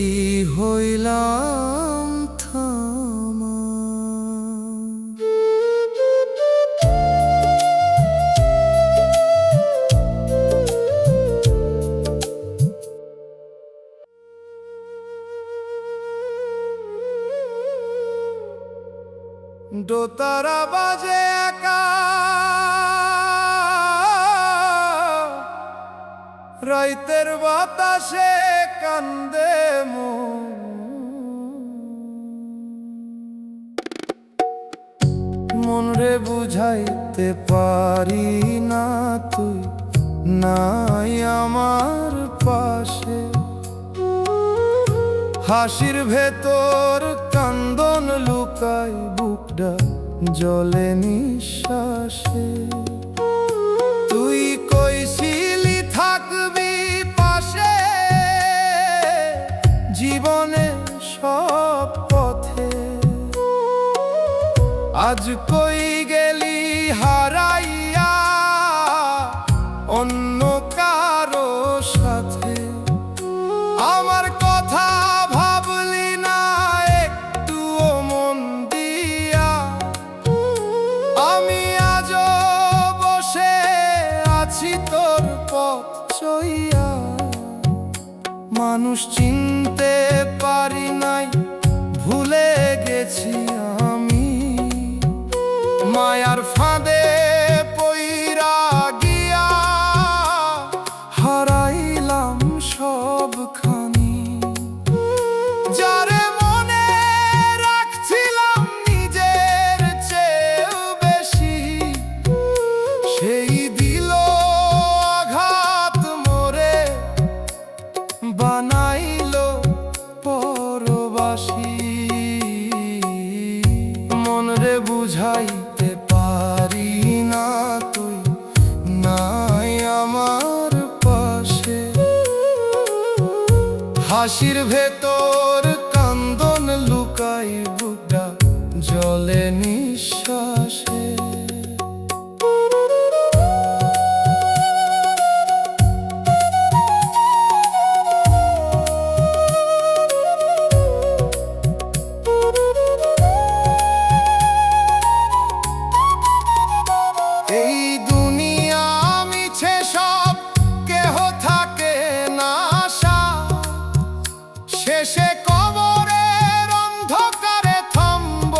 হইলাম থামা। দোতারা বাজে একা, রাইতের বাতাসে কান্দে মন রে। বুঝাইতে পারি না তুই নাই আমার পাশে। হাসির ভেতর কান্দন লুকায়, বুকটা জলে নিঃশ্বাসে। তুই কইছিলি থাকবি পাশে, জীবনে সব পথে। আজ কই গেলি হারাইয়া অন্য কারো সাথে। আমার কথা ভাবলি না একটুও মন দিয়া। আমি আজও বসে আছি তোর পথ চইয়া। মানুষ চিনতে পারি নাই, ভুলে গেছি আমি। মায়ার ফাঁদে পইরা গিয়া হারাইলাম সবখানি। যারে মনে রাখছিলাম নিজের চেয়েও বেশি, বাসি, মনরে বুঝাইতে পারি না তুই নাই আমার পাশে। হাসির ভেতর কান্দন লুকাই, বুকটা জলে নিঃশ্বাসে। এই দুনিয়া মিছে সব, কেহ থাকে না আশা, শেষে কবরের অন্ধকারে থামব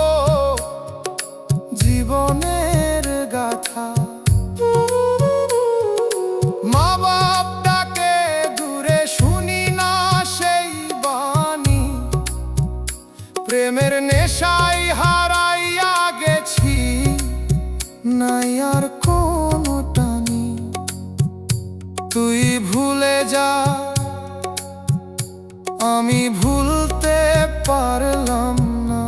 জীবনের গাথা। মা বাপ ডাকে দূরে শুনি না সেই বাণী, প্রেমের নেশায় হারাইয়া গেছি নাই আর কোনো টানি। তুই ভুলে যা, আমি ভুলতে পারলাম না।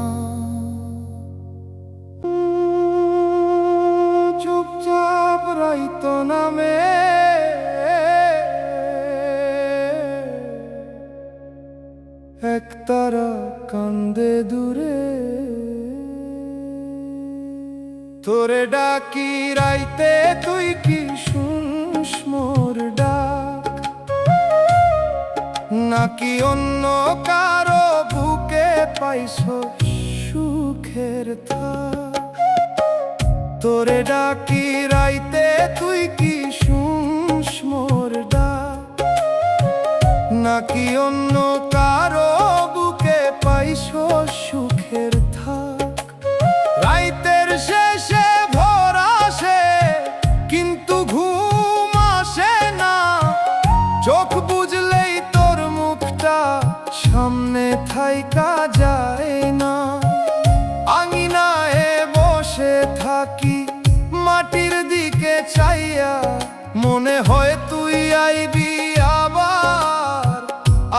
চুপচাপ রাইত নামে একতারা কান্দে দূরে, তোরে ডাকি রাইতে তুই কি শুনস মোর ডাক, নাকি অন্য কারো বুকে পাইছ সুখের থাক। তোরে ডাকি রাইতে তুই কি শুনস মোর ডাক, নাকি অন্য কারো বুকে পাইছ সুখের থাক। রাইতের শেষে ভোর আসে কিন্তু ঘুম আসে না, চোখ বুঝলেই তোর মুখটা সামনে থাইকা যায় না। আঙিনায় বসে থাকি মাটির দিকে চাইয়া, মনে হয় তুই আইবি আবার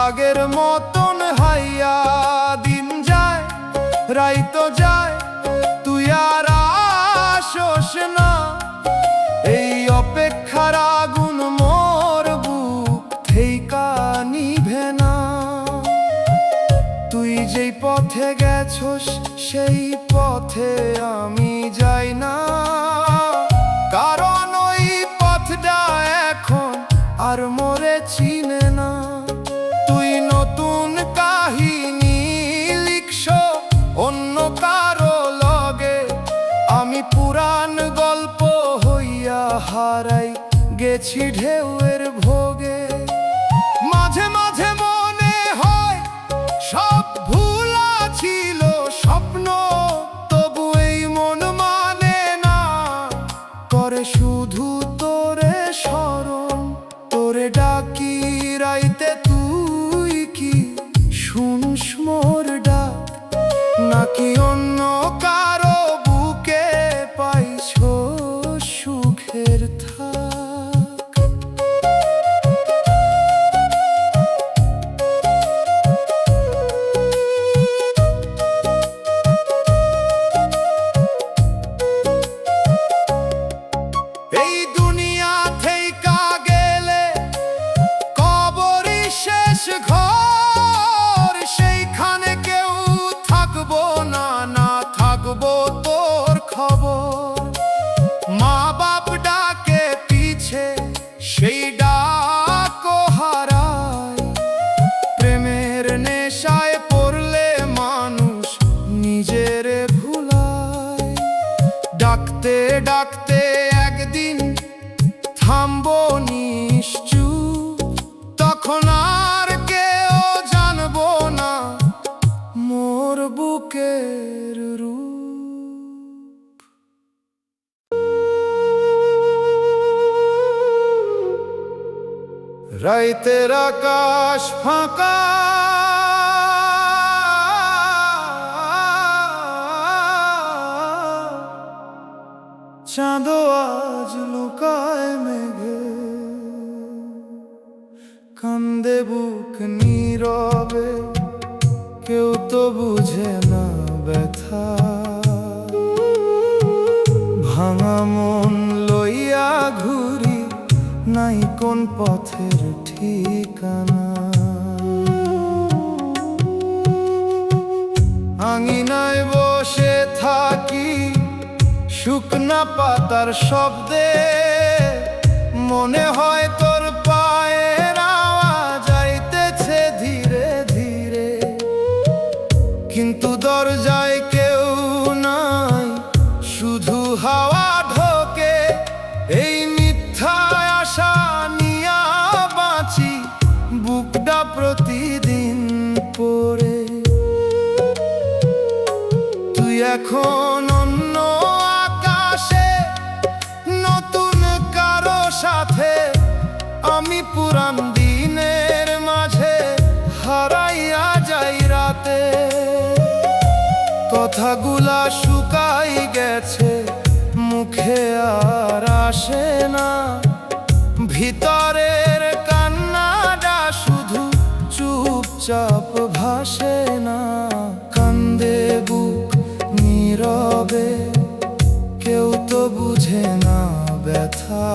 আগের মতন হাইয়া। দিন যায় রাইতো যায়, তুই আর আসোস না, এই অপেক্ষার আগুন মোর বুক থেইকা নিভে না। তুই যেই পথে গেছস সেই পথে আমি যাই না, কারণ ওই পথটা এখন আর মোরে চিনে না। তুই নতুন কাহিনী লিখছ অন্য কারো লগে, আমি পুরান গল্প হইয়া হারাই গেছি ঢেউয়ের ভোগে। মাঝে মাঝে মনে হয় সব ভুলা ছিল স্বপ্ন, তবু এই মন মানে না, করে শুধু তোরে স্মরণ। তোরে ডাকি রাইতে তুই কি শুনস মোর ডাক, নাকি অন্য কারো বুকে পাইছ সুখের থাক। এই দুনিয়া থেইকা গেলে কবরই শেষ ঘর, সেইখানে কেউ থাকবো না, না থাকবো তোর খবর। মা বাপ ডাকে পিছে সেই ডাকও হারায়, প্রেমের নেশায় পড়লে মানুষ নিজের ভুলায়। ডাকতে ডাকতে একদিন থামবো নিশ্চুপ, তখন আর কেউ জানবো না মোর বুকের রূপ। রাইতের আকাশ ফাঁকা, চাঁদো আজ লুকায় মেঘে, কান্দে বুক নীরবে কেউ তো বুঝে না ব্যথা। ভাঙা মন লইয়া ঘুরি, নাই কোন পথের ঠিকানা। আঙিনায় বসে থাকি শুকনা পাতার শব্দে, মনে হয় তোর পায়ের আওয়াজ আইতেছে ধীরে ধীরে, কিন্তু দরজায় কেউ নাই, শুধু হাওয়া ঢোকে। এই মিথ্যা আশা নিয়া বাঁচি, বুকটা প্রতিদিন পড়ে। তুই এখন অন্য আকাশে, নতুন কারো সাথে, আমি পুরান দিনের মাঝে হারাইয়া যাই রাতে। কথাগুলা শুকাই গেছে, মুখে আর আসে না, ভিতরের কান্নাটা শুধু চুপচাপ ভাসে না। কান্দে বুক নীরবে, কেউ তো বুঝে না ব্যথা।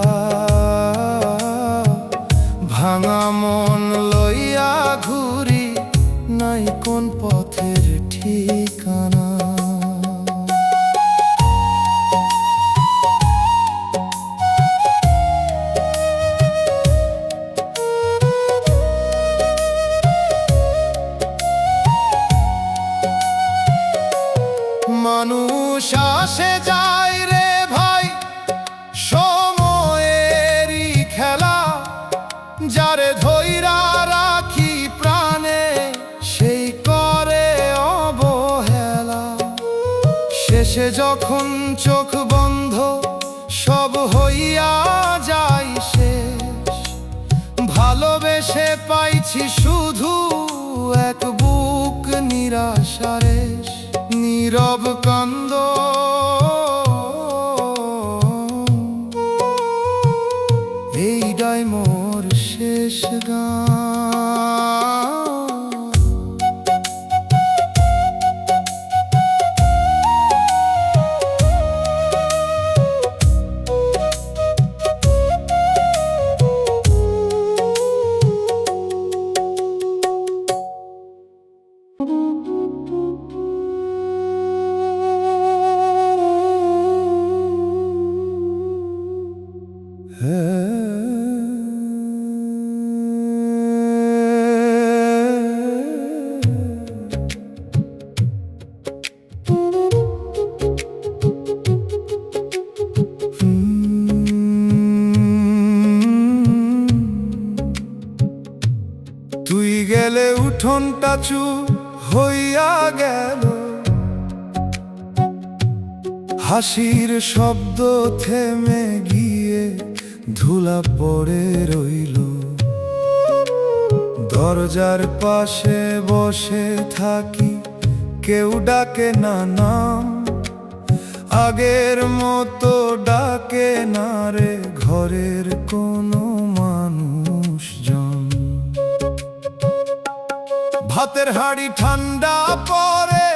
ভাঙা মন লইয়া ঘুরি, নাই কোন পথের ঠিকানা। মানুষ আসে যায় রে ভাই, সময়েরই খেলা। যারে ধইরা রাখি প্রাণে, সেই করে অবহেলা। শেষে যখন চোখ বন্ধ, সব হইয়া যায় শেষ। ভালোবেসে পাইছি শুধু এক বুক নিরাশারেশ। নীরব কান্দ, এইটাই মোর শেষ গান। তুই গেলে উঠোনটা চুপ হইয়া গেল, হাসির শব্দ থেমে গিয়ে ধুলা পড়ে রইল। দরজার পাশে বসে থাকি, কেউ ডাকে না নাম, আগের মতো ডাকে না রে ঘরের কোনো মানুষজন। ভাতের হাঁড়ি ঠান্ডা পড়ে,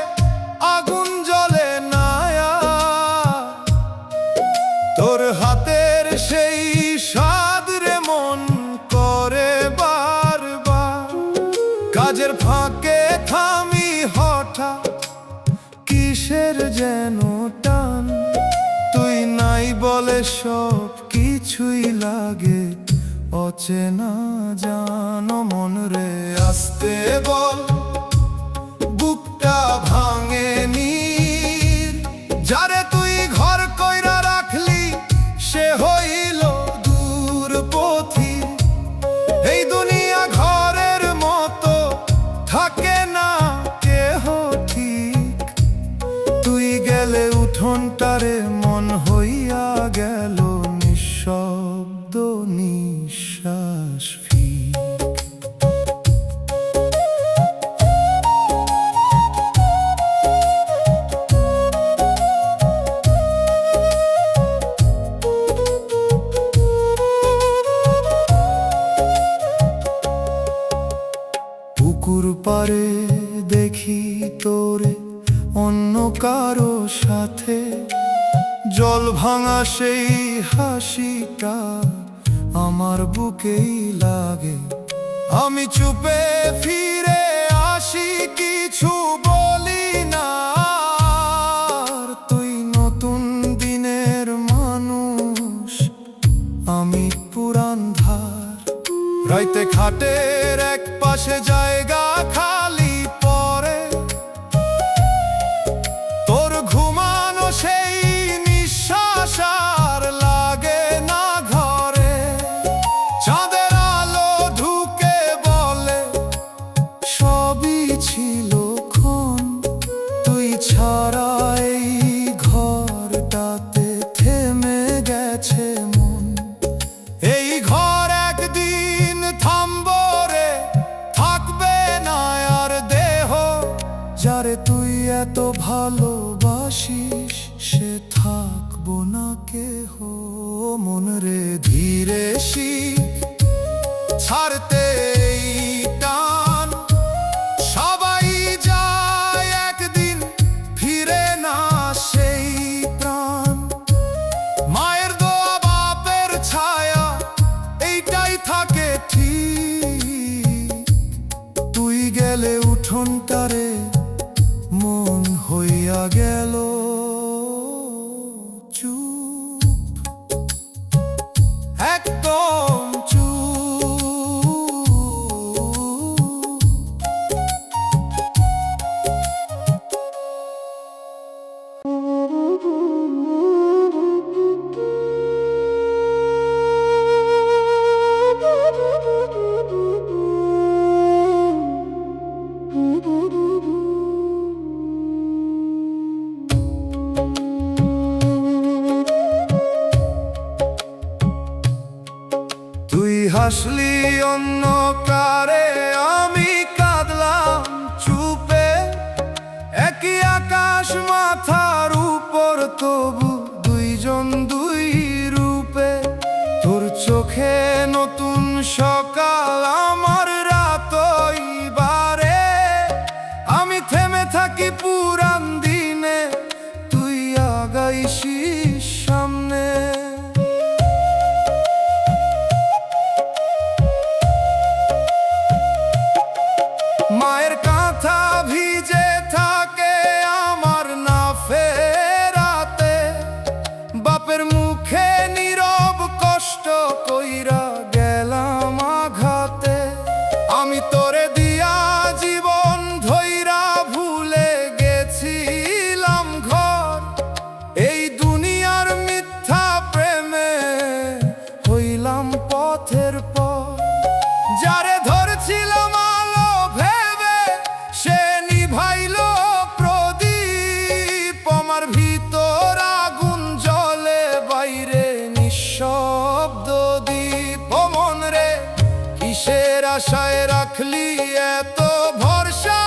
আগুন জ্বলে না আর। তোর হাতের সেই স্বাদ রে মন করে বারবার। কাজের ফাঁকে থামি হঠাৎ, কিসের যেন টান। তুই নাই বলে সব কিছুই লাগে অচেনা। জানো মন রে আসতে বল, বুকটা ভাঙে নীর। যারে তুই ঘর কইরা রাখলি, সে হইল দূর পথি। এই দুনিয়া ঘরের মতো থাকে না কেহ ঠিক। তুই গেলে উঠোনটারে মন হইয়া গেল নিঃশব্দ নিঃশ্বাস ফিক। পুকুর পাড়ে দেখি তো করে অন্য কারো সাথে। জল ভাঙা সেই হাসিটা আমার বুকেই লাগে। আমি চুপে ফিরে আসি, কিছু বলি না আর। তুই নতুন দিনের মানুষ, আমি পুরান ধার। রাইতে খাটের এক পাশে জায়গা খালি পড়ে, তোর ঘুমানো সেই নিঃশ্বাস আর লাগে না ঘরে। চাঁদের আলো ঢুকে বলে সবই ছিল ক্ষণ, তুই ছাড়া এই ঘরটাতে থেমে গেছে মন। এই ঘর একদিন থামবো রে, থাকবে না আর দেহ। যারে তুই এত ভালোবাসিস সে থাকবো না কেহ। মন রে ধীরে শিখ ছাড়তে এই টান। সবাই যায় একদিন, ফিরে না সেই প্রাণ। মায়ের দোয়া বাপের ছায়া এইটাই থাকে ঠিক। তুই গেলে উঠোনটারে মন হইয়া গেল চুপ, একদম চুপ। তুই হাসলি অন্ধকারে, আমি কাঁদলাম চুপে। একই আকাশ মাথার উপর, তবু দুইজন দুই রূপে। তোর চোখে নতুন সকাল, আমার রাতই বারে। আমি থেমে থাকি পুরান দিনে, তুই আগাইছিস সামনে। মায়ের কাঁথা ভিজে থাকে আমার না ফেরাতে। বাপের মুখে নীরব কষ্ট কইরা গেলাম আঘাতে। আমি তোরে দিয়া জীবন ধইরা ভুলে গেছিলাম ঘর। এই দুনিয়ার মিথ্যা প্রেমে হইলাম পথের পর। যারে ধরছিলাম আলো ভেবে, সে নিভাইল প্রদীপ। আমার ভিতর আগুন জ্বলে, বাইরে নিঃশব্দ দ্বীপ। ও মন রে, কিসের আশায় রাখলি এত ভরসা?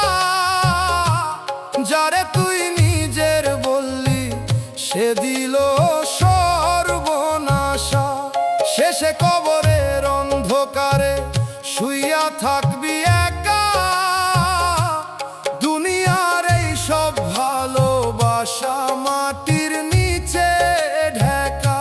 যারে তুই নিজের বললি সে দিল সর্বনাশা। শেষে কবরের অন্ধকারে শুইয়া থাকবি একা। দুনিয়ার এই সব ভালোবাসা মাটির নিচে ঢাকা।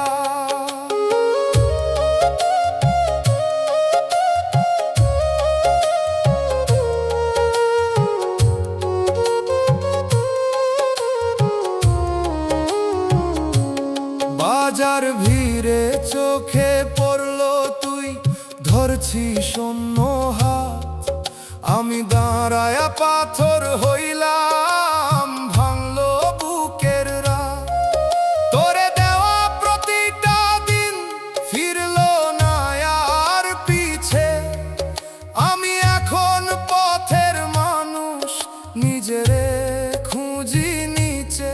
বাজার ভিড়ে চোখে পড়লো, তুই ধরছিস অন্য হাত। আমি দাঁড়ায়া পাথর হইলাম, ভাঙলো বুকের রাত। তোরে দেওয়া প্রতিটা দিন ফিরলো না আর পিছে। আমি এখন পথের মানুষ, নিজেরে খুঁজি নিচে।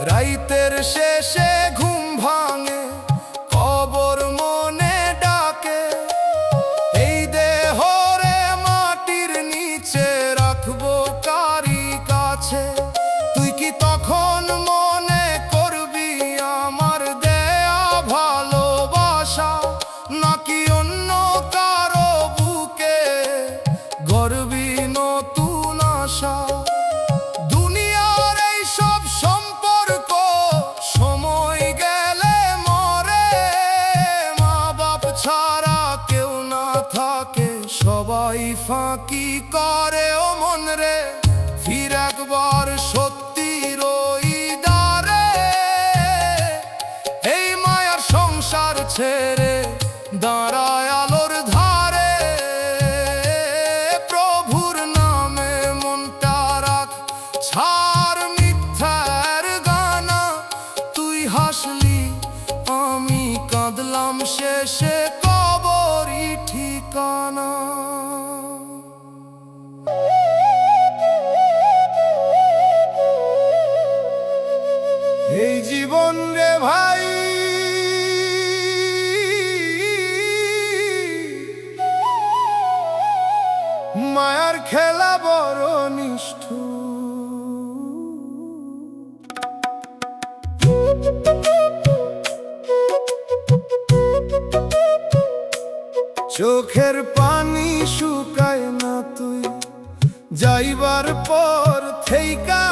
রাইতের শেষে ঘুম ভাঙে, কবর মনে ডাকে। এই দেহরে মাটির নিচে রাখবো কারি কাছে। তুই কি তখন মনে করবি আমার দেয়া ভালোবাসা? নাকি অন্য কারো বুকে গড়বি নতুন আশা? করে ও মন রে ফির একবার সত্যির ওই দ্বারে। এই মায়ার সংসার ছেড়ে দাঁড়ায় আলোর ধারে। প্রভুর নামে মনটা রাখ, ছাড় মিথ্যার গানা। তুই হাসলি আমি কাঁদলাম, শেষে কবরই ঠিকানা। এই জীবন রে ভাই মায়ার খেলা বড় নিষ্ঠুর। চোখের পানি শুকায় না তুই যাইবার পর থেইকা।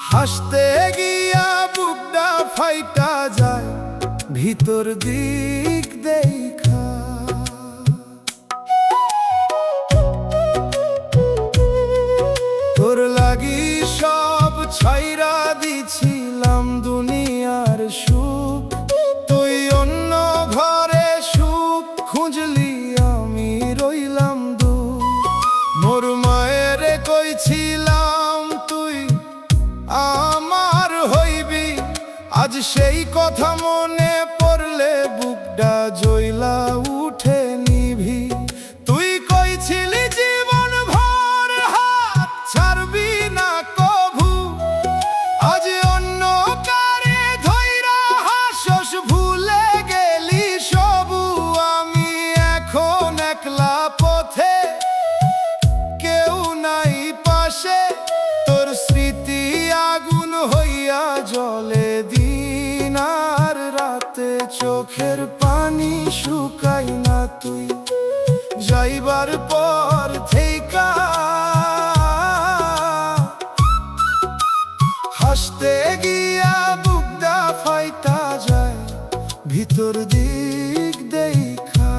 হাসতে গিয়া বুকটা ফাইটা যায় ভিতর দিক দেখা। তোর লাগি সব ছাইরা দিছিলাম দুনিয়ার সুখ। তুই অন্য ঘরে সুখ খুঁজলি, আমি রইলাম দূর। মোর মায়ের কইছিলাম তুই আমার হইবি, আজ সেই কথা মনে পড়লে বুকটা জ্বলা উঠে নিভি। তুই কইছিলি জীবন ভর হাত ছাড়বি না কভু, আজ অন্য কারে ধইরা হাসস ভুলে গেলি সবু। আমি এখন একলা পথে, কেউ নাই পাশে। তোর স্মৃতি আগুন হইয়া জ্বলে দিন আর রাতে। চোখের পানি শুকাই না তুই যাইবার পর থেইকা। হাসতে গিয়া বুকটা ফাইটা যায় ভিতর দিক দেখা।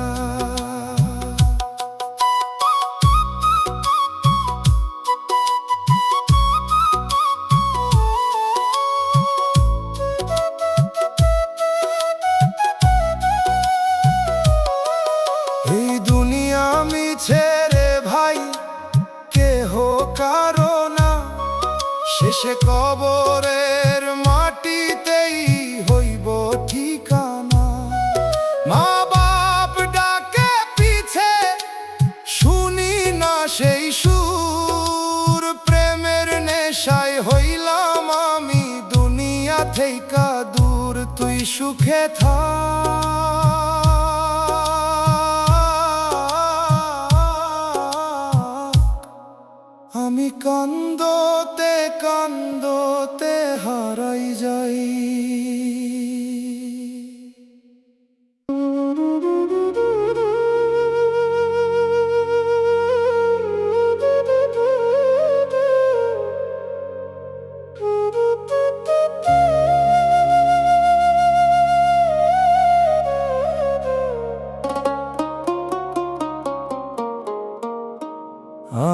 এই দুনিয়া মিছে রে ভাই, কেহ কারো না। শেষে কবরের মাটিতেই হইব ঠিকানা। মা বাপ ডাকে পিছে শুনি না সেই সুর। প্রেমের নেশায় হইলাম আমি দুনিয়া থেইকা দূর। তুই সুখে থাক, আমি কান্দতে কান্দতে হারাই যাই।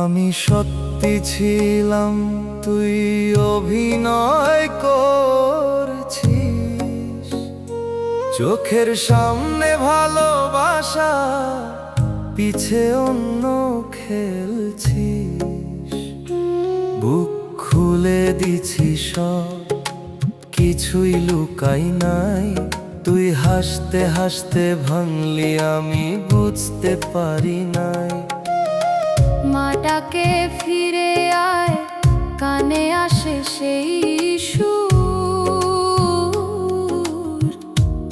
আমি সত্যি ছিলাম, তুই অভিনয় করছিস। চোখের সামনে ভালোবাসা, পিছে অন্য খেলছিস। বুক খুলে দিছি সব, কিছুই লুকাই নাই। তুই হাসতে হাসতে ভাঙলি, আমি বুঝতে পারি নাই। মাটাকে ফিরে আয়, কানে আসে সেই সুর।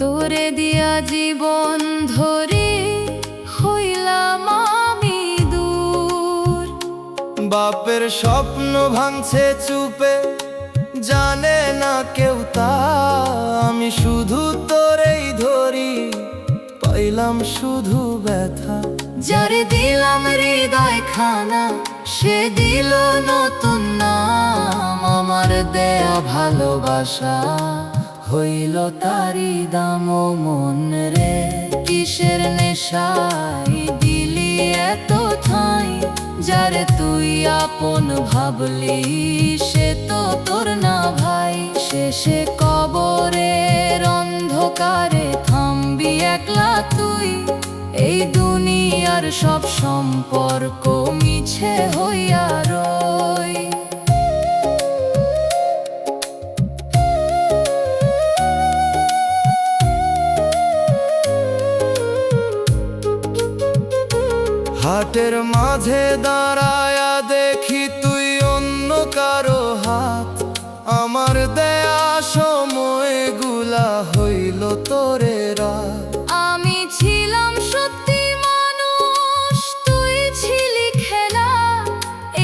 তোরে দিয়া জীবন ধরে হইলাম আমি দূর। বাপের স্বপ্ন ভাঙছে চুপে, জানে না কেউ তা। আমি শুধু তোরেই ধরি, পাইলাম শুধু ব্যথা। যারে দিলাম হৃদয় খানা, সে দিল নতুন নাম। আমার দেয়া ভালোবাসা হইল তারি দাম মন রে। কিসের নেশাই দিলি এত ঠাঁই, যারে তুই আপন ভাবলি সে তো তোর না ভাই। শেষে কবরের অন্ধকারে থামবি একলা তুই, এই দুনিয়ার সব সম্পর্ক মিছে হইয়া রই। হাটের মাঝে দাঁড়ায়া দেখি তুই অন্য কারো হাত, আমার দেয়া সময়গুলা হইল তোরে রাত। আমি ছিলাম সত্যি মানুষ, তুই ছিলি খেলা,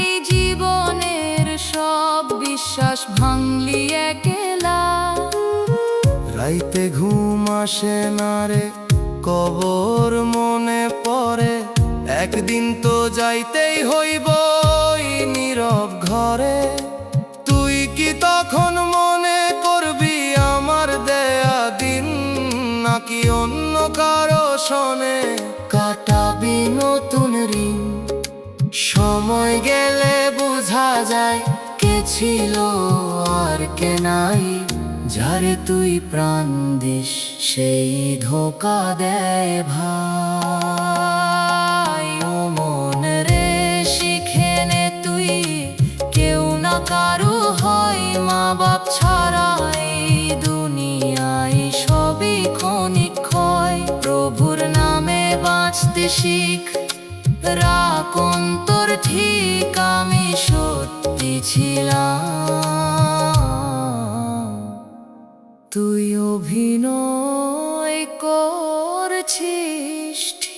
এই জীবনের সব বিশ্বাস ভাঙলি একলা। রাইতে ঘুম আসে না রে, কবর মনে পড়ে, একদিন তো যাইতেই হইব এই নীরব ঘরে। তুই কি তখন মনে করবি আমার দেয়া দিন, নাকি অন্য কারো শোনে কাটাবি নতুন ঋণ? সময় গেলে বোঝা যায় কে ছিল আর কে নাই, যারে তুই প্রাণ দিস সেই ধোকা দেয় ভাই। ও মন রে শিখে নে তুই, কেউ না কারো হয় মা বাপ ছাড়া এই দুনিয়ায় সবই ক্ষণিক ক্ষয়। প্রভুর নামে বাঁচতে শিখ, রাখ অন্তর ঠিক, আমি সত্যি ছিলাম, তুই অভিনয় করছিস ঠিক।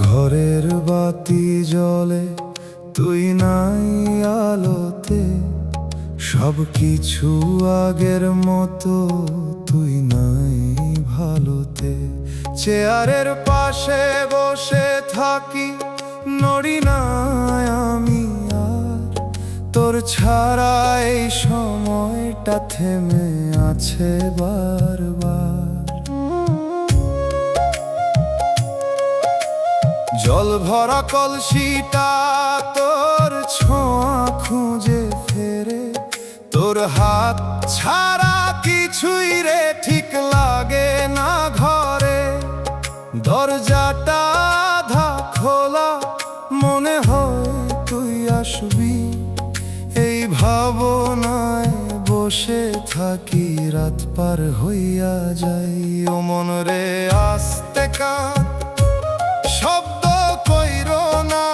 ঘরের বাতি জ্বলে তুই নাই আলোতে, সব কিছু আগের মতো তুই নাই ভালোতে। চেয়ারের পাশে বসে থাকি, নড়ি না আমি আর, তোর ছাড়া এই সময়টা থেমে আছে বারবার। জল ভরা কলসিটা তোর ছোঁয়া খুঁজে ফেরে, তোর হাত ছাড়া কিছুই রে ঠিক লাগে না ঘরে। দরজাটা আধা খোলা, মনে হয় তুই আসবি, এই ভাবনায় বসে থাকি, রাত পার হইয়া যাই। ও মন রে আস্তে কান, শব্দ কইরো না,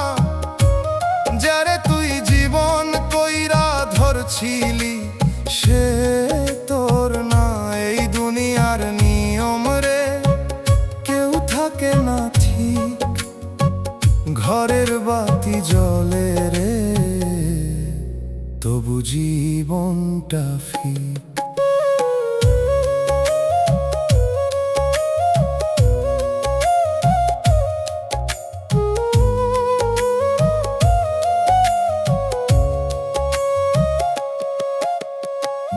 যারে তুই জীবন কইরা ধরছিলি সে তোর না। এই দুনিয়ার নিয়ম রে কেউ থাকে না ঠিক, ঘরের বাতি জ্বলে রে তবু জীবনটা ফিক।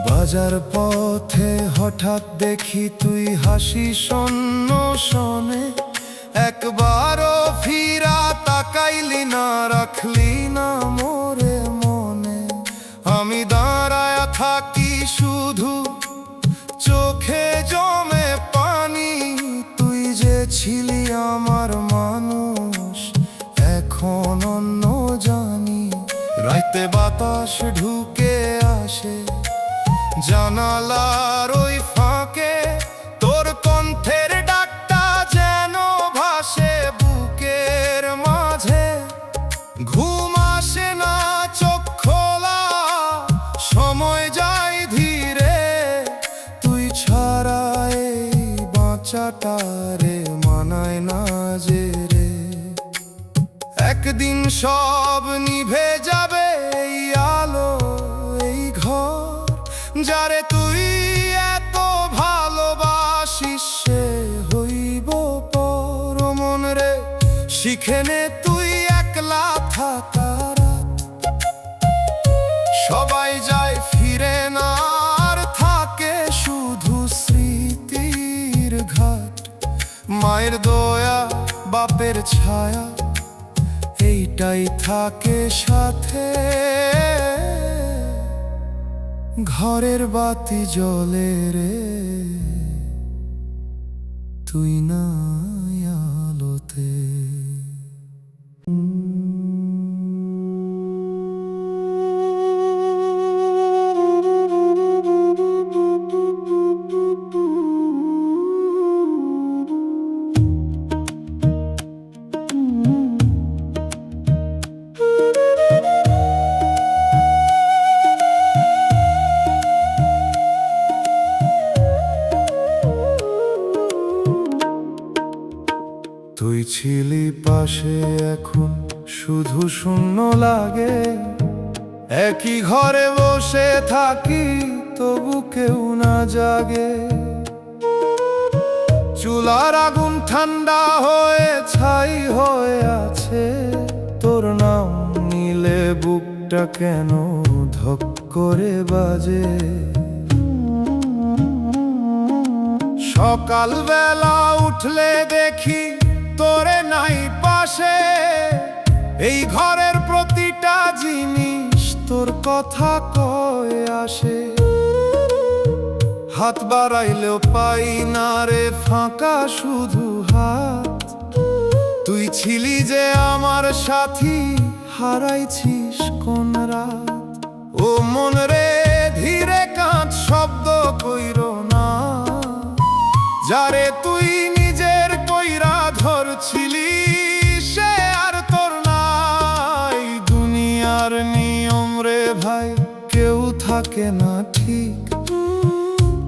বাজার পথে হঠাৎ দেখি তুই হাসি শূন্য শোনে, একবারও ফিরা তাকাইলি না, রাখলি না মোরে মনে। আমি দাঁড়ায়া থাকি শুধু, চোখে জমে পানি, তুই যে ছিলি আমার মানুষ এখন অন্য জানি। রাইতে বাতাস ঢুকে আসে জানালার ওই ফাঁকে, তোর কণ্ঠের ডাকটা যেন ভাসে বুকের মাঝে। ঘুম আসে না বাঁচাটারে মানায় না যে রে। একদিন সব নিভে যাবে এই আলো এই ঘর, যারে তুই এত ভালোবাসিস সে হইব পর। মন রে শিখে নে তুই একলা থাকার, সবাই যায় ফিরে না, আর থাকে শুধু স্মৃতির ঘাট। মায়ের দয়া বাপের ছায়া এইটাই থাকে সাথে, ঘরের বাতি জ্বলে রে তুই না আলোতে। তুই ছিলি পাশে এখন শুধু শূন্য লাগে, একই ঘরে বসে থাকি তবু কেউ না জাগে। চুলার আগুন ঠান্ডা হয়ে ছাই হয়ে আছে, তোর নাম নিলে বুকটা কেন ধক করে বাজে। সকালবেলা উঠলে দেখি তোরে নাই পাশে, এই ঘরের প্রতিটা জিনিস তোর কথা কয়ে আসে। হাত বাড়াইলেও পাই না রে ফাঁকা শুধু হাত, তুই ছিলি যে আমার সাথী হারাইছিস কোন রাত। ও মন রে ধীরে কাঁদ শব্দ কইরো না, যারে তুই নিজের কইরা ধরছিলি সে আর তোর নাই। দুনিয়ার নিয়ম রে ভাই কেউ থাকে না ঠিক,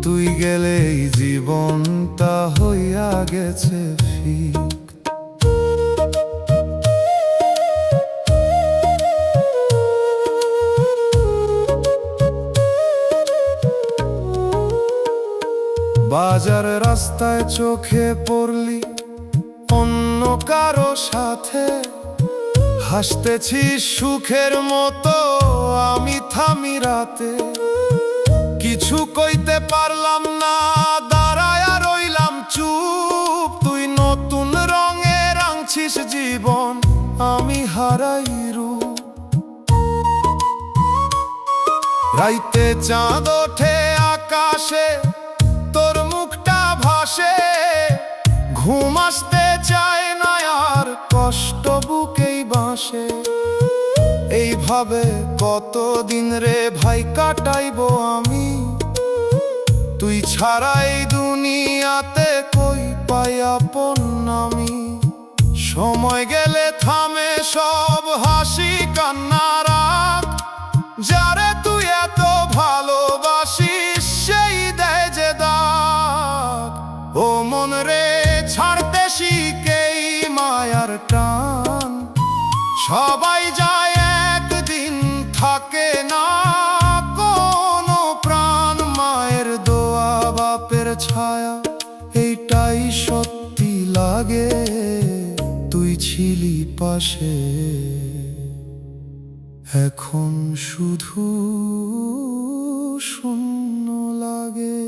তুই গেলেই জীবনটা হইয়া গেছে ফিক। বাজার রাস্তায় চোখে পড়লি অন্য কারো সাথে, হাসতেছিস সুখের মতো আমি থামি রাতে। কিছু কইতে পারলাম না দাঁড়ায়া রইলাম চুপ, তুই নতুন রঙে রাঙছিস জীবন আমি হারাই রূপ। রাইতে চাঁদ ওঠে আকাশে তোর মুখটা ভাসে, ঘুম আসতে চায় না আর কষ্ট বুকেই বাসে। এইভাবে কতদিন রে ভাই কাটাইবো আমি, তুই ছাড়াই দুনিয়াতে কই পাই আপন আমি। সময় গেলে থামে সব হাসি কান্না রাগ, যারে তুই এত ভালোবাসিস সেই দেয় যে দাগ। ও মন রে ছাড়তে শিখেই মায়ার টান, সবাই যায় একদিন থাকে না কোনো প্রাণ। মায়ের দোয়া বাপের ছায়া এইটাই সত্যি লাগে, তুই ছিলি পাশে এখন শুধু শূন্য লাগে।